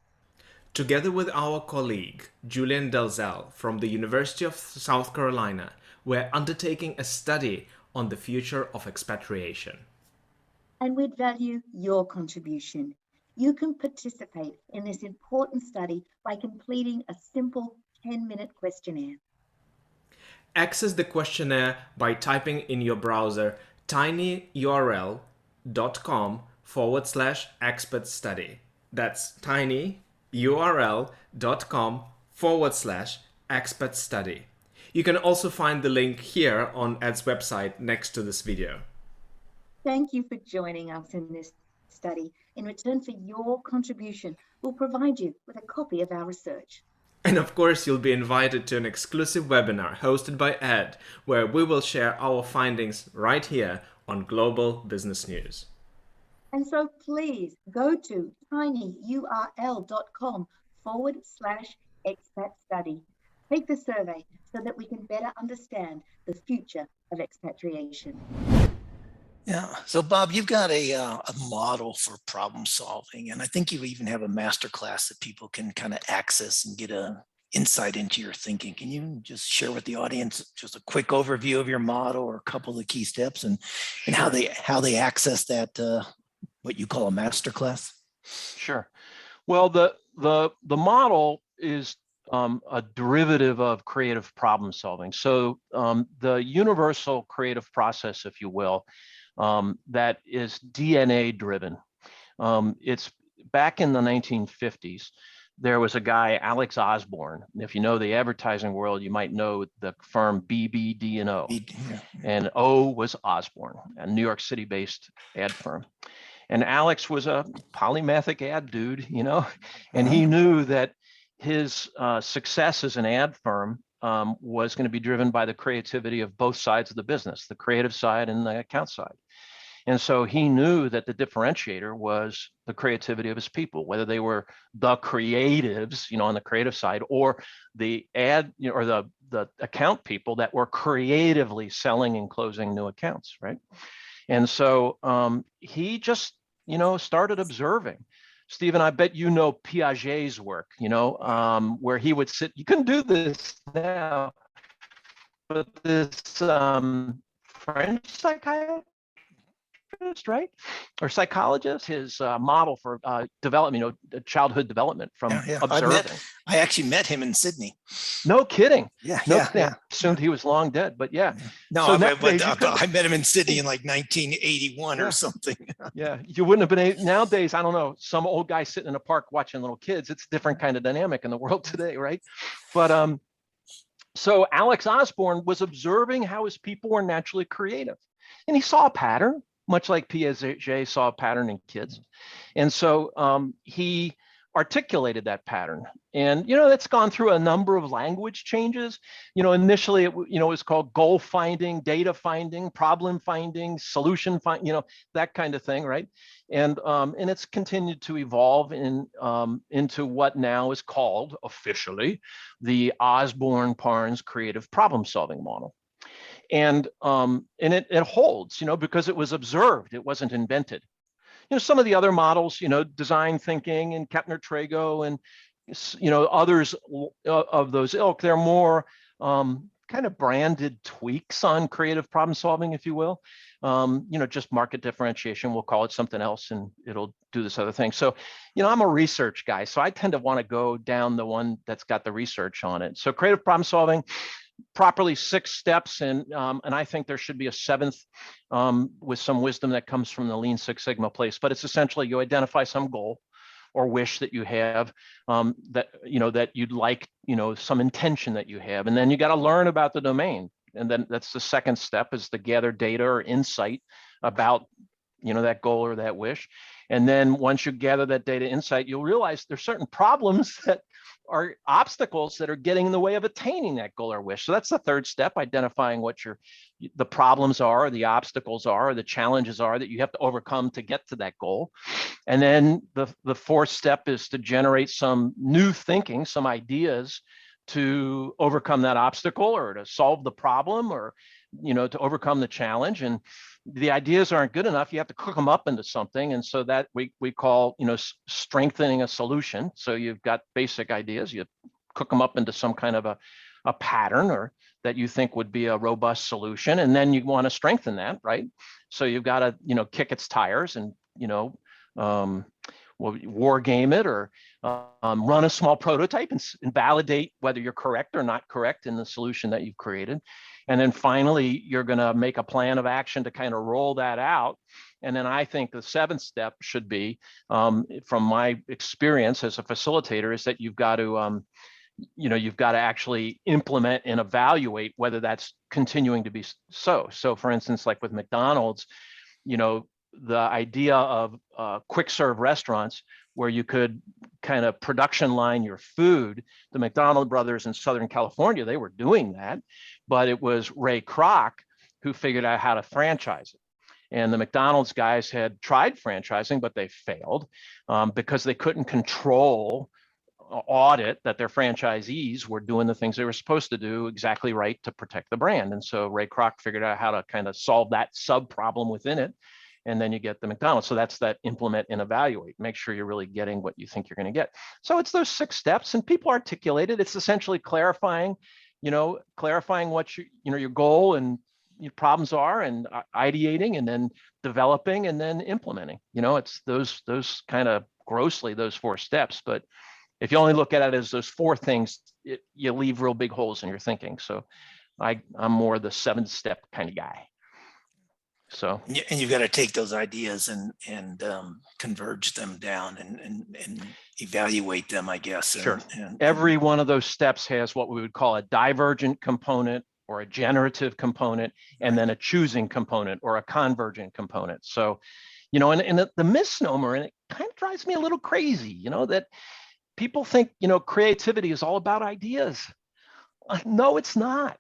Together with our colleague, Julian Dalzell from the University of South Carolina, we're undertaking a study on the future of expatriation. And we'd value your contribution. You can participate in this important study by completing a simple 10-minute questionnaire. Access the questionnaire by typing in your browser tinyurl.com/expert study. That's tinyurl.com/expert study. You can also find the link here on Ed's website next to this video. Thank you for joining us in this study. In return for your contribution, we'll provide you with a copy of our research. And of course, you'll be invited to an exclusive webinar hosted by Ed, where we will share our findings right here on Global Business News. And so please go to tinyurl.com/expat study. Take the survey so that we can better understand the future of expatriation. Yeah. So Bob, you've got a model for problem solving, and I think you even have a masterclass that people can kind of access and get a insight into your thinking. Can you just share with the audience just a quick overview of your model or a couple of the key steps and how they access that what you call a masterclass? Sure. Well, the model is a derivative of creative problem solving. So the universal creative process, if you will, that is DNA driven. It's back in the 1950s. There was a guy, Alex Osborne. If you know the advertising world, you might know the firm BBD&O. And O was Osborne, a New York City based ad firm. And Alex was a polymathic ad dude, and he knew that his success as an ad firm was going to be driven by the creativity of both sides of the business, the creative side and the account side. And so he knew that the differentiator was the creativity of his people, whether they were the creatives, on the creative side, or the ad, or the account people that were creatively selling and closing new accounts, right? And so he just, started observing. Stephen, I bet you know Piaget's work, where he would sit. You couldn't do this now, but this French psychiatrist, right, or psychologist, his model for development, childhood development from observing. I actually met him in Sydney. No kidding. Yeah. Assumed he was long dead, but yeah. No, So I nowadays met him in Sydney in like 1981 or something. Yeah, you wouldn't have been nowadays. I don't know, some old guy sitting in a park watching little kids. It's a different kind of dynamic in the world today, right? But so Alex Osborne was observing how his people were naturally creative, and he saw a pattern, much like Piaget saw a pattern in kids. And so he articulated that pattern. And, that's gone through a number of language changes. Initially, it was called goal finding, data finding, problem finding, solution finding, that kind of thing, right? And it's continued to evolve into what now is called officially the Osborne-Parnes creative problem solving model. And it holds, because it was observed, it wasn't invented. Some of the other models, design thinking and Kepner-Trago and, others of those ilk, they're more kind of branded tweaks on creative problem solving, if you will. Just market differentiation, we'll call it something else and it'll do this other thing. So, I'm a research guy, so I tend to want to go down the one that's got the research on it. So creative problem solving, properly 6 steps, and I think there should be a 7th with some wisdom that comes from the Lean Six Sigma place. But it's essentially you identify some goal or wish that you have, that you'd like, some intention that you have, and then you got to learn about the domain. And then that's the 2nd step, is to gather data or insight about that goal or that wish. And then once you gather that data insight, you'll realize there's certain problems that are obstacles that are getting in the way of attaining that goal or wish. So that's the third step, identifying what the problems are, or the obstacles are, or the challenges are that you have to overcome to get to that goal. And then the fourth step is to generate some new thinking, some ideas to overcome that obstacle or to solve the problem or, to overcome the challenge. And the ideas aren't good enough. You have to cook them up into something. And so that we call, strengthening a solution. So you've got basic ideas, you cook them up into some kind of a pattern or that you think would be a robust solution. And then you want to strengthen that, right? So you've got to, kick its tires and, war game it or run a small prototype and validate whether you're correct or not correct in the solution that you've created. And then finally, you're going to make a plan of action to kind of roll that out. And then I think the seventh step should be, from my experience as a facilitator, is that you've got to, actually implement and evaluate whether that's continuing to be so. So for instance, like with McDonald's, the idea of quick serve restaurants where you could kind of production line your food. The McDonald brothers in Southern California, they were doing that, but it was Ray Kroc who figured out how to franchise it. And the McDonald's guys had tried franchising, but they failed because they couldn't control audit that their franchisees were doing the things they were supposed to do exactly right to protect the brand. And so Ray Kroc figured out how to kind of solve that sub problem within it. And then you get the McDonald's. So that's that implement and evaluate. Make sure you're really getting what you think you're going to get. So it's those 6 steps, and people articulate it. It's essentially clarifying what your goal and your problems are, and ideating, and then developing, and then implementing. It's those kind of grossly those 4 steps. But if you only look at it as those 4 things, you leave real big holes in your thinking. So I'm more the 7-step kind of guy. So, and you've got to take those ideas and converge them down and evaluate them, I guess. Sure. Every one of those steps has what we would call a divergent component or a generative component, and then a choosing component or a convergent component. So, and the misnomer, and it kind of drives me a little crazy, that people think, creativity is all about ideas. No, it's not.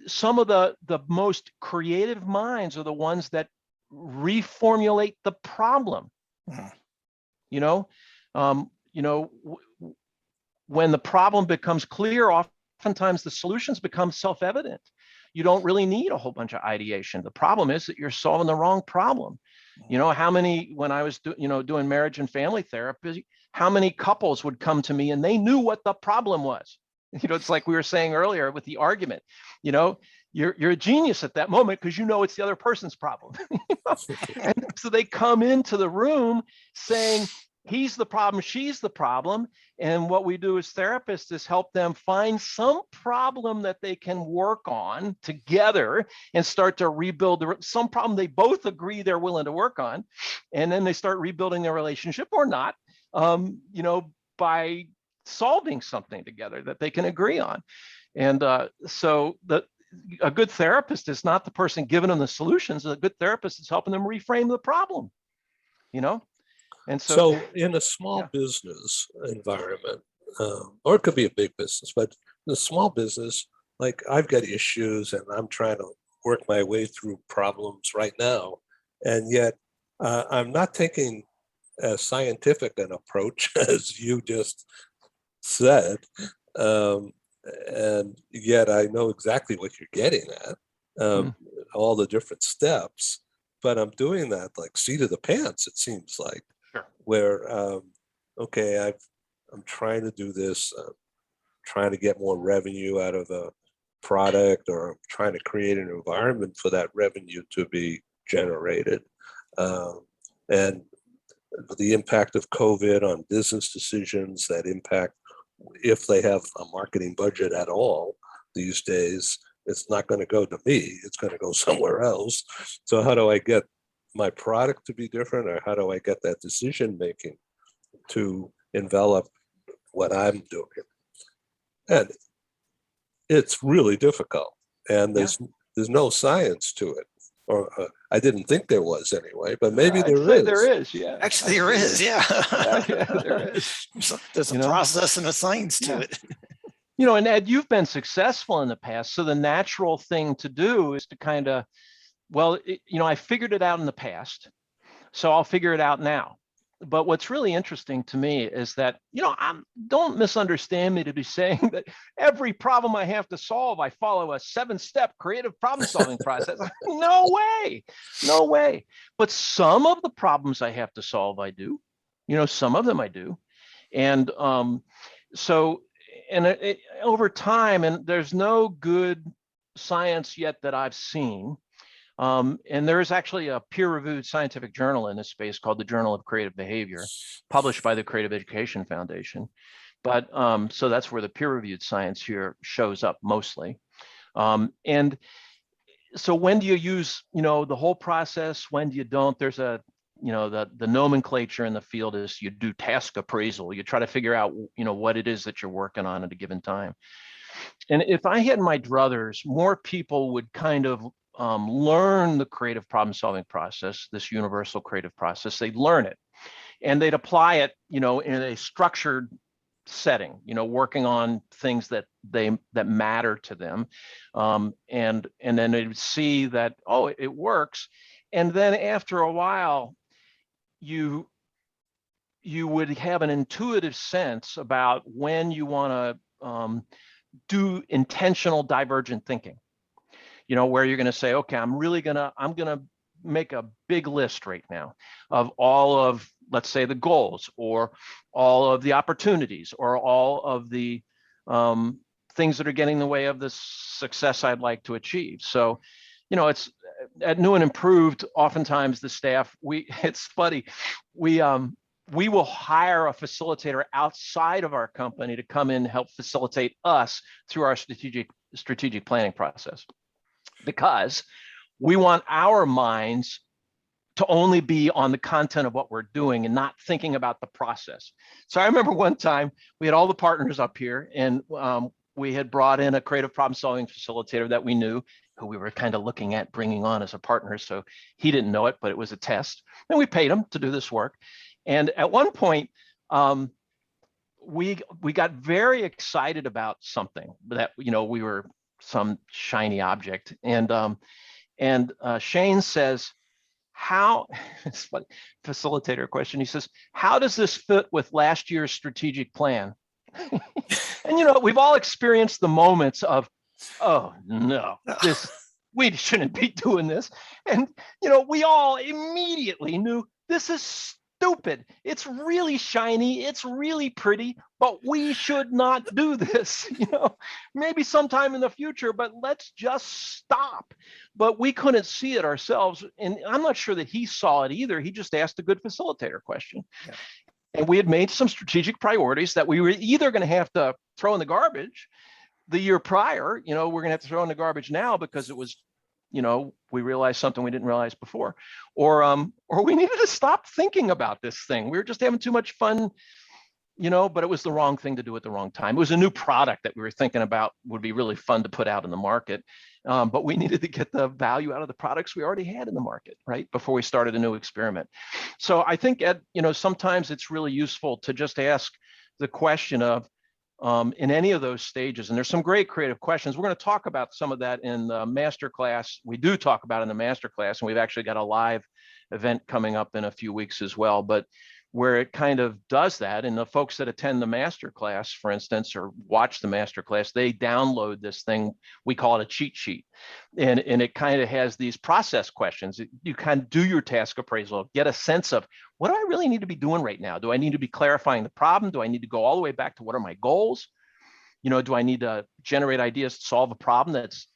Some of the most creative minds are the ones that reformulate the problem. When the problem becomes clear, oftentimes the solutions become self-evident. You don't really need a whole bunch of ideation. The problem is that you're solving the wrong problem. How many, when I was doing marriage and family therapy, how many couples would come to me and they knew what the problem was? It's like we were saying earlier with the argument, you're a genius at that moment because it's the other person's problem. And so they come into the room saying, he's the problem, she's the problem. And what we do as therapists is help them find some problem that they can work on together and start to rebuild some problem they both agree they're willing to work on. And then they start rebuilding their relationship or not, by solving something together that they can agree on. And so a good therapist is not the person giving them the solutions. A good therapist is helping them reframe the problem, And so in a small business environment, or it could be a big business, but in a small business, like I've got issues and I'm trying to work my way through problems right now. And yet I'm not taking as scientific an approach as you just said, and yet I know exactly what you're getting at, all the different steps, but I'm doing that like seat of the pants, it seems like. Sure. Where I'm trying to do this, trying to get more revenue out of a product, or I'm trying to create an environment for that revenue to be generated, and the impact of COVID on business decisions, that impact, if they have a marketing budget at all these days, it's not going to go to me, it's going to go somewhere else. So how do I get my product to be different, or how do I get that decision making to envelop what I'm doing? And it's really difficult, and there's no science to it. Or I didn't think there was anyway, but maybe I'd there say is. there is, yeah. Actually, there is, yeah. Yeah, there is. There's a You know? process and a science to Yeah. it. You know, and Ed, you've been successful in the past. So the natural thing to do is to kind of, well, I figured it out in the past, so I'll figure it out now. But what's really interesting to me is that, don't misunderstand me to be saying that every problem I have to solve, I follow a 7-step creative problem solving process. No way, no way. But some of the problems I have to solve, I do. Some of them I do. And over time, and there's no good science yet that I've seen. And there is actually a peer-reviewed scientific journal in this space called the Journal of Creative Behavior, published by the Creative Education Foundation. But so that's where the peer-reviewed science here shows up mostly. And so when do you use, the whole process? When do you don't? There's the nomenclature in the field is you do task appraisal. You try to figure out, what it is that you're working on at a given time. And if I had my druthers, more people would kind of learn the creative problem solving process, this universal creative process. They'd learn it and they'd apply it, in a structured setting, working on things that matter to them. And then they'd see that, oh, it works. And then after a while, you would have an intuitive sense about when you want to do intentional divergent thinking. Where you're going to say, okay, I'm going to make a big list right now of all of, let's say, the goals or all of the opportunities or all of the things that are getting in the way of the success I'd like to achieve. So, it's at New and Improved, oftentimes the staff, it's funny, we will hire a facilitator outside of our company to come in and help facilitate us through our strategic planning process. Because we want our minds to only be on the content of what we're doing and not thinking about the process. So I remember one time we had all the partners up here and we had brought in a creative problem solving facilitator that we knew, who we were kind of looking at bringing on as a partner. So he didn't know it, but it was a test. And we paid him to do this work. And at one point, we got very excited about something that, we were some shiny object. And Shane says, how, it's funny, facilitator question, he says, how does this fit with last year's strategic plan? And, we've all experienced the moments of, oh no, we shouldn't be doing this. And, we all immediately knew this is stupid. It's really shiny. It's really pretty, but we should not do this. Maybe sometime in the future, but let's just stop. But we couldn't see it ourselves. And I'm not sure that he saw it either. He just asked a good facilitator question. Yeah. And we had made some strategic priorities that we were either going to have to throw in the garbage the year prior, we're going to have to throw in the garbage now because it was, we realized something we didn't realize before, or we needed to stop thinking about this thing. We were just having too much fun, but it was the wrong thing to do at the wrong time. It was a new product that we were thinking about would be really fun to put out in the market. But we needed to get the value out of the products we already had in the market, right? Before we started a new experiment. So I think, Ed, sometimes it's really useful to just ask the question of, in any of those stages, and there's some great creative questions. We're going to talk about some of that in the masterclass. We do talk about it in the masterclass, and we've actually got a live event coming up in a few weeks as well. But where it kind of does that, and the folks that attend the masterclass, for instance, or watch the masterclass, they download this thing. We call it a cheat sheet, and it kind of has these process questions. You kind of do your task appraisal, get a sense of, what do I really need to be doing right now? Do I need to be clarifying the problem? Do I need to go all the way back to what are my goals? Do I need to generate ideas to solve a problem that's,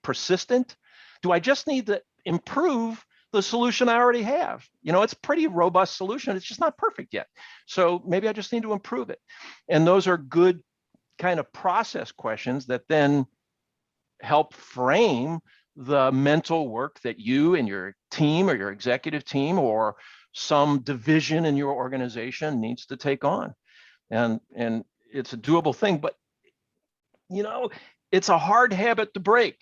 persistent? Do I just need to improve the solution I already have? It's a pretty robust solution. It's just not perfect yet. So maybe I just need to improve it. And those are good kind of process questions that then help frame the mental work that you and your team or your executive team or some division in your organization needs to take on. And it's a doable thing, but it's a hard habit to break.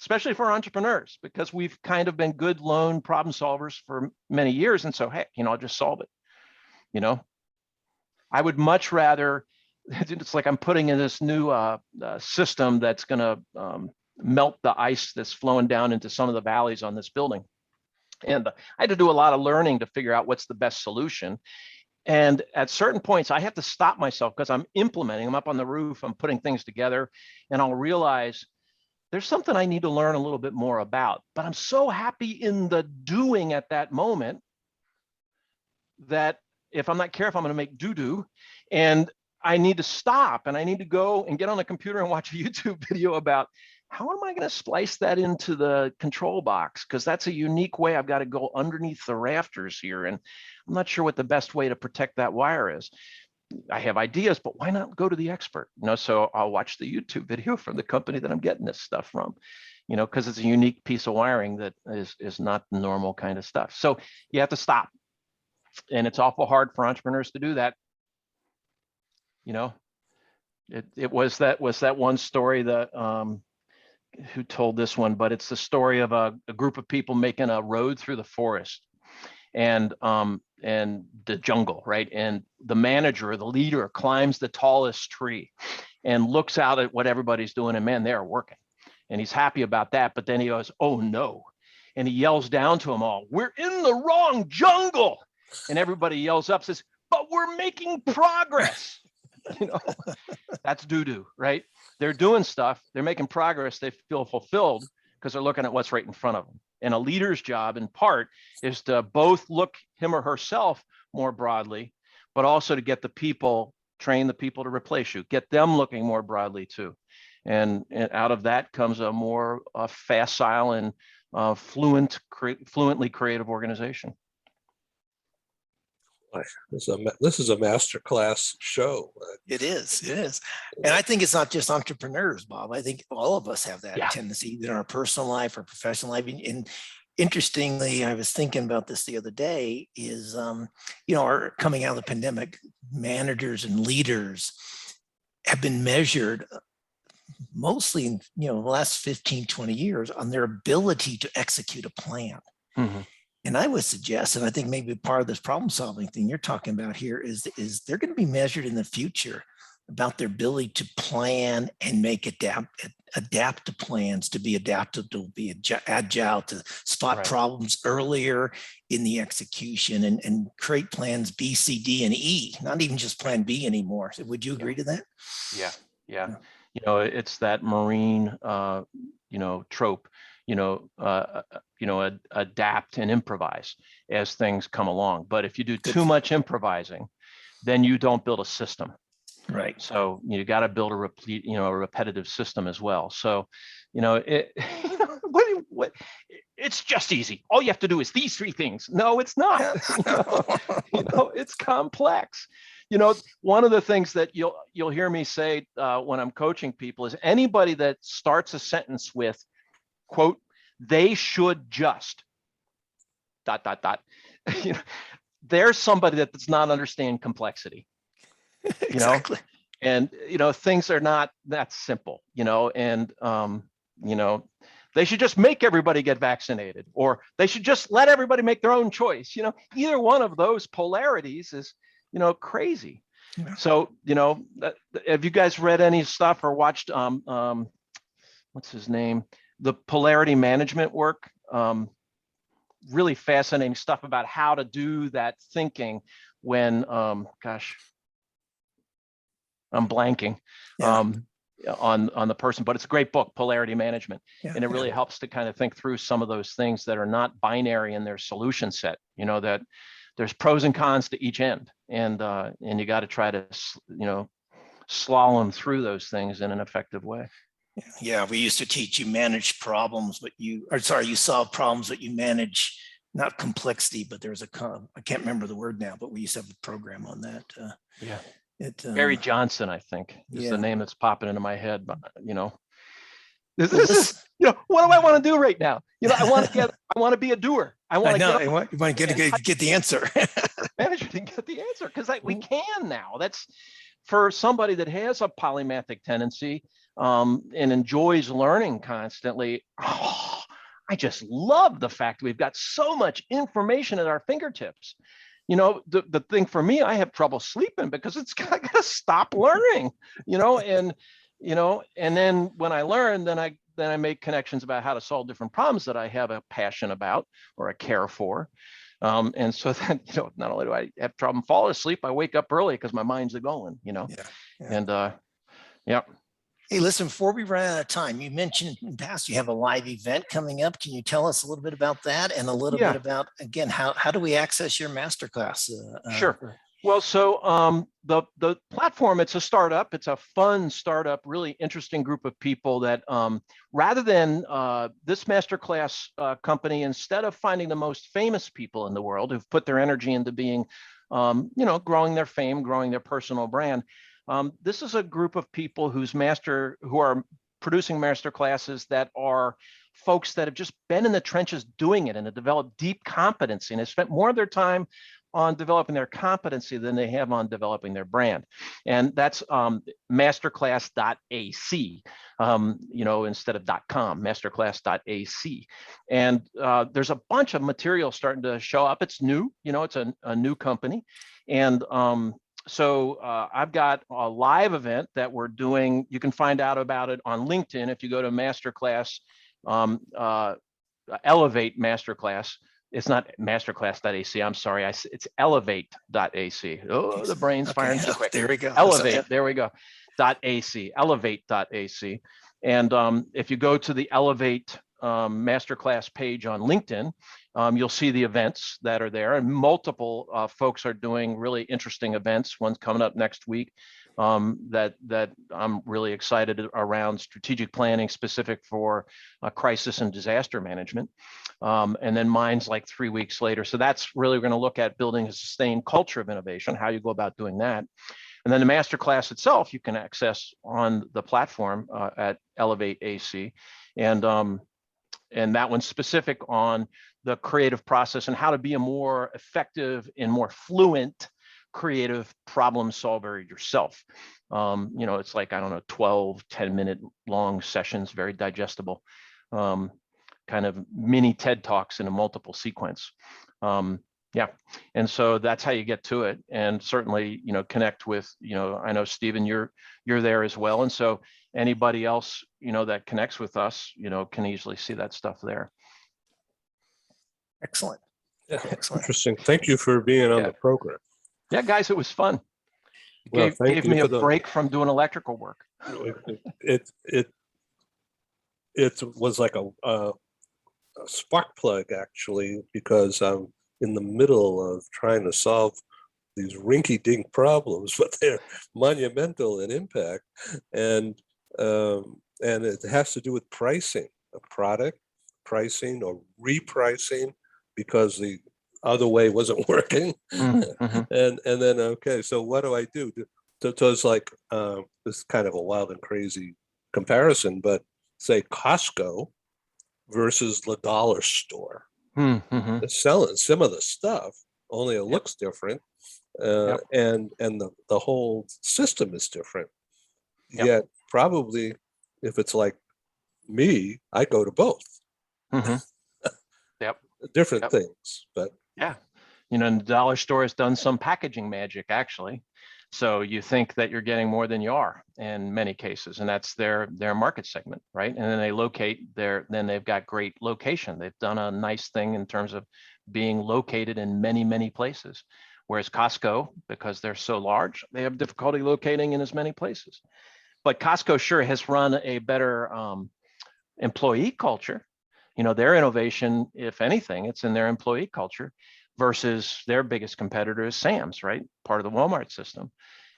especially for entrepreneurs, because we've kind of been good lone problem solvers for many years. And so, hey, I'll just solve it. I would much rather, it's like I'm putting in this new system that's going to melt the ice that's flowing down into some of the valleys on this building. And I had to do a lot of learning to figure out what's the best solution. And at certain points, I have to stop myself because I'm up on the roof, I'm putting things together, and I'll realize there's something I need to learn a little bit more about. But I'm so happy in the doing at that moment that if I'm not careful, I'm going to make doo-doo. And I need to stop, and I need to go and get on the computer and watch a YouTube video about how am I going to splice that into the control box? Because that's a unique way. I've got to go underneath the rafters here. And I'm not sure what the best way to protect that wire is. I have ideas, but why not go to the expert? So I'll watch the YouTube video from the company that I'm getting this stuff from, because it's a unique piece of wiring that is not the normal kind of stuff. So you have to stop. And it's awful hard for entrepreneurs to do that. It was that one story that who told this one, but it's the story of a group of people making a road through the forest and the jungle, right? And the manager, the leader, climbs the tallest tree and looks out at what everybody's doing, and man, they're working. And he's happy about that, but then he goes, oh no. And he yells down to them all, we're in the wrong jungle. And everybody yells up, says, but we're making progress. That's doo-doo, right? They're doing stuff, they're making progress, they feel fulfilled because they're looking at what's right in front of them. And a leader's job, in part, is to both look him or herself more broadly, but also to get the people, train the people to replace you, get them looking more broadly too. And out of that comes a more facile and fluently creative organization. This is a masterclass show. It is. And I think it's not just entrepreneurs, Bob. I think all of us have that tendency in our personal life or professional life. And interestingly, I was thinking about this the other day is, our coming out of the pandemic, managers and leaders have been measured mostly in, the last 15, 20 years on their ability to execute a plan. Mm-hmm. And I would suggest, and I think maybe part of this problem solving thing you're talking about here is they're going to be measured in the future about their ability to plan and make adapt to plans, to be adaptable, to be agile, to spot problems earlier in the execution and create plans B, C, D, and E, not even just plan B anymore. So would you agree to that? Yeah. It's that Marine, trope. Adapt and improvise as things come along. But if you do too much improvising, then you don't build a system. Right. So you got to build a repetitive system as well. So, it's just easy. All you have to do is these three things. No, it's not. It's complex. One of the things that you'll hear me say when I'm coaching people is anybody that starts a sentence with, quote, they should just ... There's somebody that does not understand complexity. Exactly. And things are not that simple. And they should just make everybody get vaccinated, or they should just let everybody make their own choice. Either one of those polarities is crazy. Yeah. So have you guys read any stuff or watched what's his name? The polarity management work, really fascinating stuff about how to do that thinking when, I'm blanking on the person, but it's a great book, Polarity Management. And it really helps to kind of think through some of those things that are not binary in their solution set, that there's pros and cons to each end. And you got to try to, slalom through those things in an effective way. Yeah, we used to teach you manage problems, but you solve problems, but you manage not complexity, but there's I can't remember the word now, but we used to have a program on that. Barry Johnson, I think, is the name that's popping into my head. But this is what do I want to do right now? I want to be a doer. You want to get the answer. Management and get the answer because we can now. That's for somebody that has a polymathic tendency. and enjoys learning constantly, oh, I just love the fact we've got so much information at our fingertips. The thing for me, I have trouble sleeping because I gotta stop learning, and then when I learn, then I make connections about how to solve different problems that I have a passion about or a care for. And so that, not only do I have trouble falling asleep, I wake up early because my mind's going, Yeah. And yeah. Hey, listen, before we run out of time, you mentioned in the past you have a live event coming up. Can you tell us a little bit about that and a little bit about, again, how do we access your masterclass? Sure. Well, so the platform, it's a startup. It's a fun startup, really interesting group of people that rather than this masterclass company, instead of finding the most famous people in the world who've put their energy into being, growing their fame, growing their personal brand, this is a group of people who are producing master classes that are folks that have just been in the trenches doing it and have developed deep competency and have spent more of their time on developing their competency than they have on developing their brand. And that's masterclass.ac, instead of .com, masterclass.ac. And there's a bunch of material starting to show up. It's new, it's a new company. And so I've got a live event that we're doing. You can find out about it on LinkedIn if you go to Masterclass, Elevate Masterclass. It's not masterclass.ac. I'm sorry. It's elevate.ac. Oh, the brain's firing too quick. There we go. Elevate. There we go. .ac. Elevate.ac. And if you go to the Elevate Masterclass page on LinkedIn, you'll see the events that are there, and multiple folks are doing really interesting events. One's coming up next week that I'm really excited around strategic planning specific for crisis and disaster management. And then mine's like 3 weeks later. So that's really going to look at building a sustained culture of innovation, how you go about doing that. And then the masterclass itself, you can access on the platform at Elevate AC. And that one's specific on the creative process and how to be a more effective and more fluent creative problem solver yourself. It's like, 12, 10-minute long sessions, very digestible, kind of mini TED Talks in a multiple sequence. And so that's how you get to it. And certainly, connect with, I know, Stephen, you're there as well. And so anybody else, that connects with us, can easily see that stuff there. Excellent. Yeah, excellent. Interesting. Thank you for being on the program. Yeah, guys, it was fun. Gave me a break from doing electrical work. It was like a spark plug, actually, because I'm in the middle of trying to solve these rinky-dink problems, but they're monumental in impact, and it has to do with pricing a product, pricing or repricing, because the other way wasn't working. Mm-hmm. and then, okay, so what do I do? So it's like, this is kind of a wild and crazy comparison, but say Costco versus the dollar store. Mm-hmm. They're selling similar stuff, only it looks different. And the whole system is different. Yet probably if it's like me, I go to both. Mm-hmm. Different things, but the dollar store has done some packaging magic, actually. So you think that you're getting more than you are in many cases, and that's their market segment, right? And then they locate then they've got great location. They've done a nice thing in terms of being located in many, many places. Whereas Costco, because they're so large, they have difficulty locating in as many places. But Costco sure has run a better employee culture. Their innovation, if anything, it's in their employee culture, versus their biggest competitor is Sam's, right? Part of the Walmart system.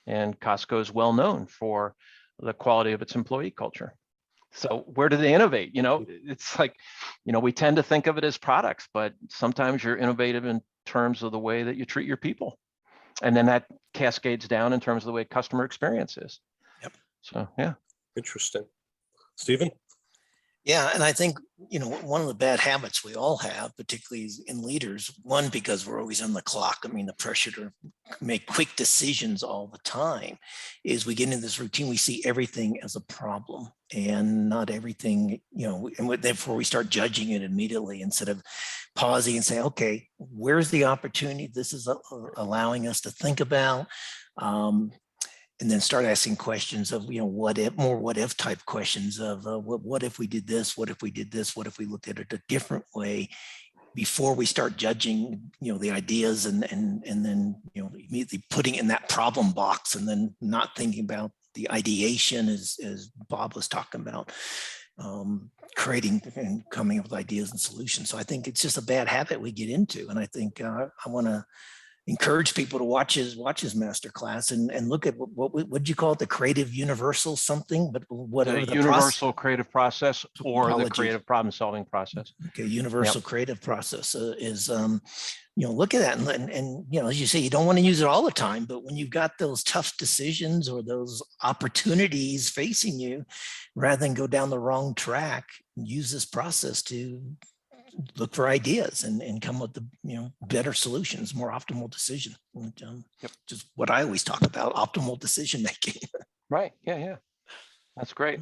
And Costco is well known for the quality of its employee culture. So where do they innovate? It's like, we tend to think of it as products, but sometimes you're innovative in terms of the way that you treat your people. And then that cascades down in terms of the way customer experience is. Yep. So, yeah. Interesting. Stephen? Yeah, and I think, one of the bad habits we all have, particularly in leaders, one, because we're always on the clock. I mean, the pressure to make quick decisions all the time, is we get into this routine, we see everything as a problem and not everything, and therefore we start judging it immediately instead of pausing and saying, okay, where's the opportunity this is allowing us to think about? And then start asking questions of, what if, more what if type questions of what if we did this? What if we did this? What if we looked at it a different way before we start judging, the ideas and then, immediately putting in that problem box and then not thinking about the ideation as Bob was talking about, creating and coming up with ideas and solutions. So I think it's just a bad habit we get into. And I think I want to encourage people to watch his masterclass and look at what would you call it, the creative universal something, but whatever the universal creative process or the creative problem solving process. Okay, universal creative process is look at that and as you say, you don't want to use it all the time, but when you've got those tough decisions or those opportunities facing you, rather than go down the wrong track, use this process to look for ideas and come up with the better solutions, more optimal decision. Just what I always talk about, optimal decision making. Right. Yeah. That's great.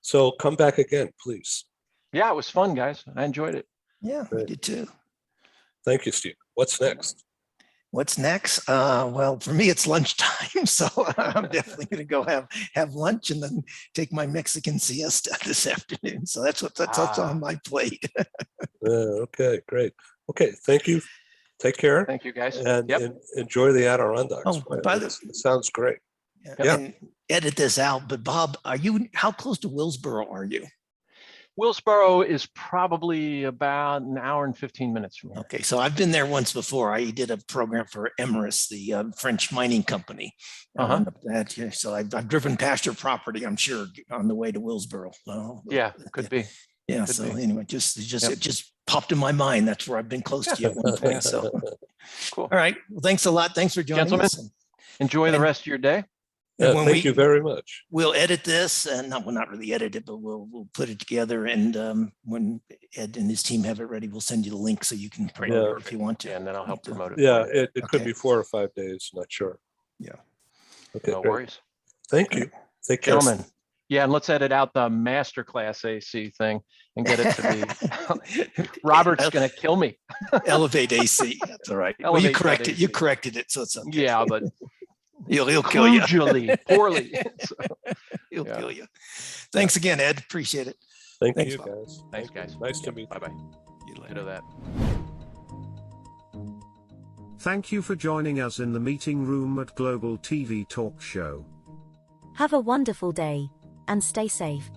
So come back again, please. Yeah, it was fun, guys. I enjoyed it. Yeah, we did too. Thank you, Steve. What's next? What's next? Well, for me, it's lunchtime, so I'm definitely going to go have lunch and then take my Mexican siesta this afternoon. So that's what's on my plate. Okay, great. Okay, thank you. Take care. Thank you, guys. And enjoy the Adirondacks. Oh, it sounds great. Yeah. And edit this out. But Bob, how close to Willsboro are you? Willsboro is probably about an hour and 15 minutes from here. Okay, so I've been there once before. I did a program for Emirates, the French mining company. So I've driven past your property, I'm sure, on the way to Willsboro. Yeah, could be. Yeah. Could so be. anyway, it just popped in my mind. That's where I've been close to you at one point. So Cool. All right. Well, thanks a lot. Thanks for joining us. Enjoy the rest of your day. Thank you very much. We'll edit this, and we'll not really edit it, but we'll put it together. And when Ed and his team have it ready, we'll send you the link so you can print it if you want to. And then I'll help promote it. Yeah, it could be 4 or 5 days. Not sure. Yeah. Okay. No great. worries. Thank you. Take care, gentlemen. Yeah, and let's edit out the masterclass AC thing and get it to be. Robert's going to kill me. Elevate AC. That's all right. Well, you corrected. You corrected it, so it's okay. Yeah, but. He'll kill you. Poorly. He'll kill you. Thanks again, Ed. Appreciate it. Thanks, you, guys. Thanks, guys. Nice to meet you. Bye-bye. You later. That. Thank you for joining us in the meeting room at Global TV Talk Show. Have a wonderful day, and stay safe.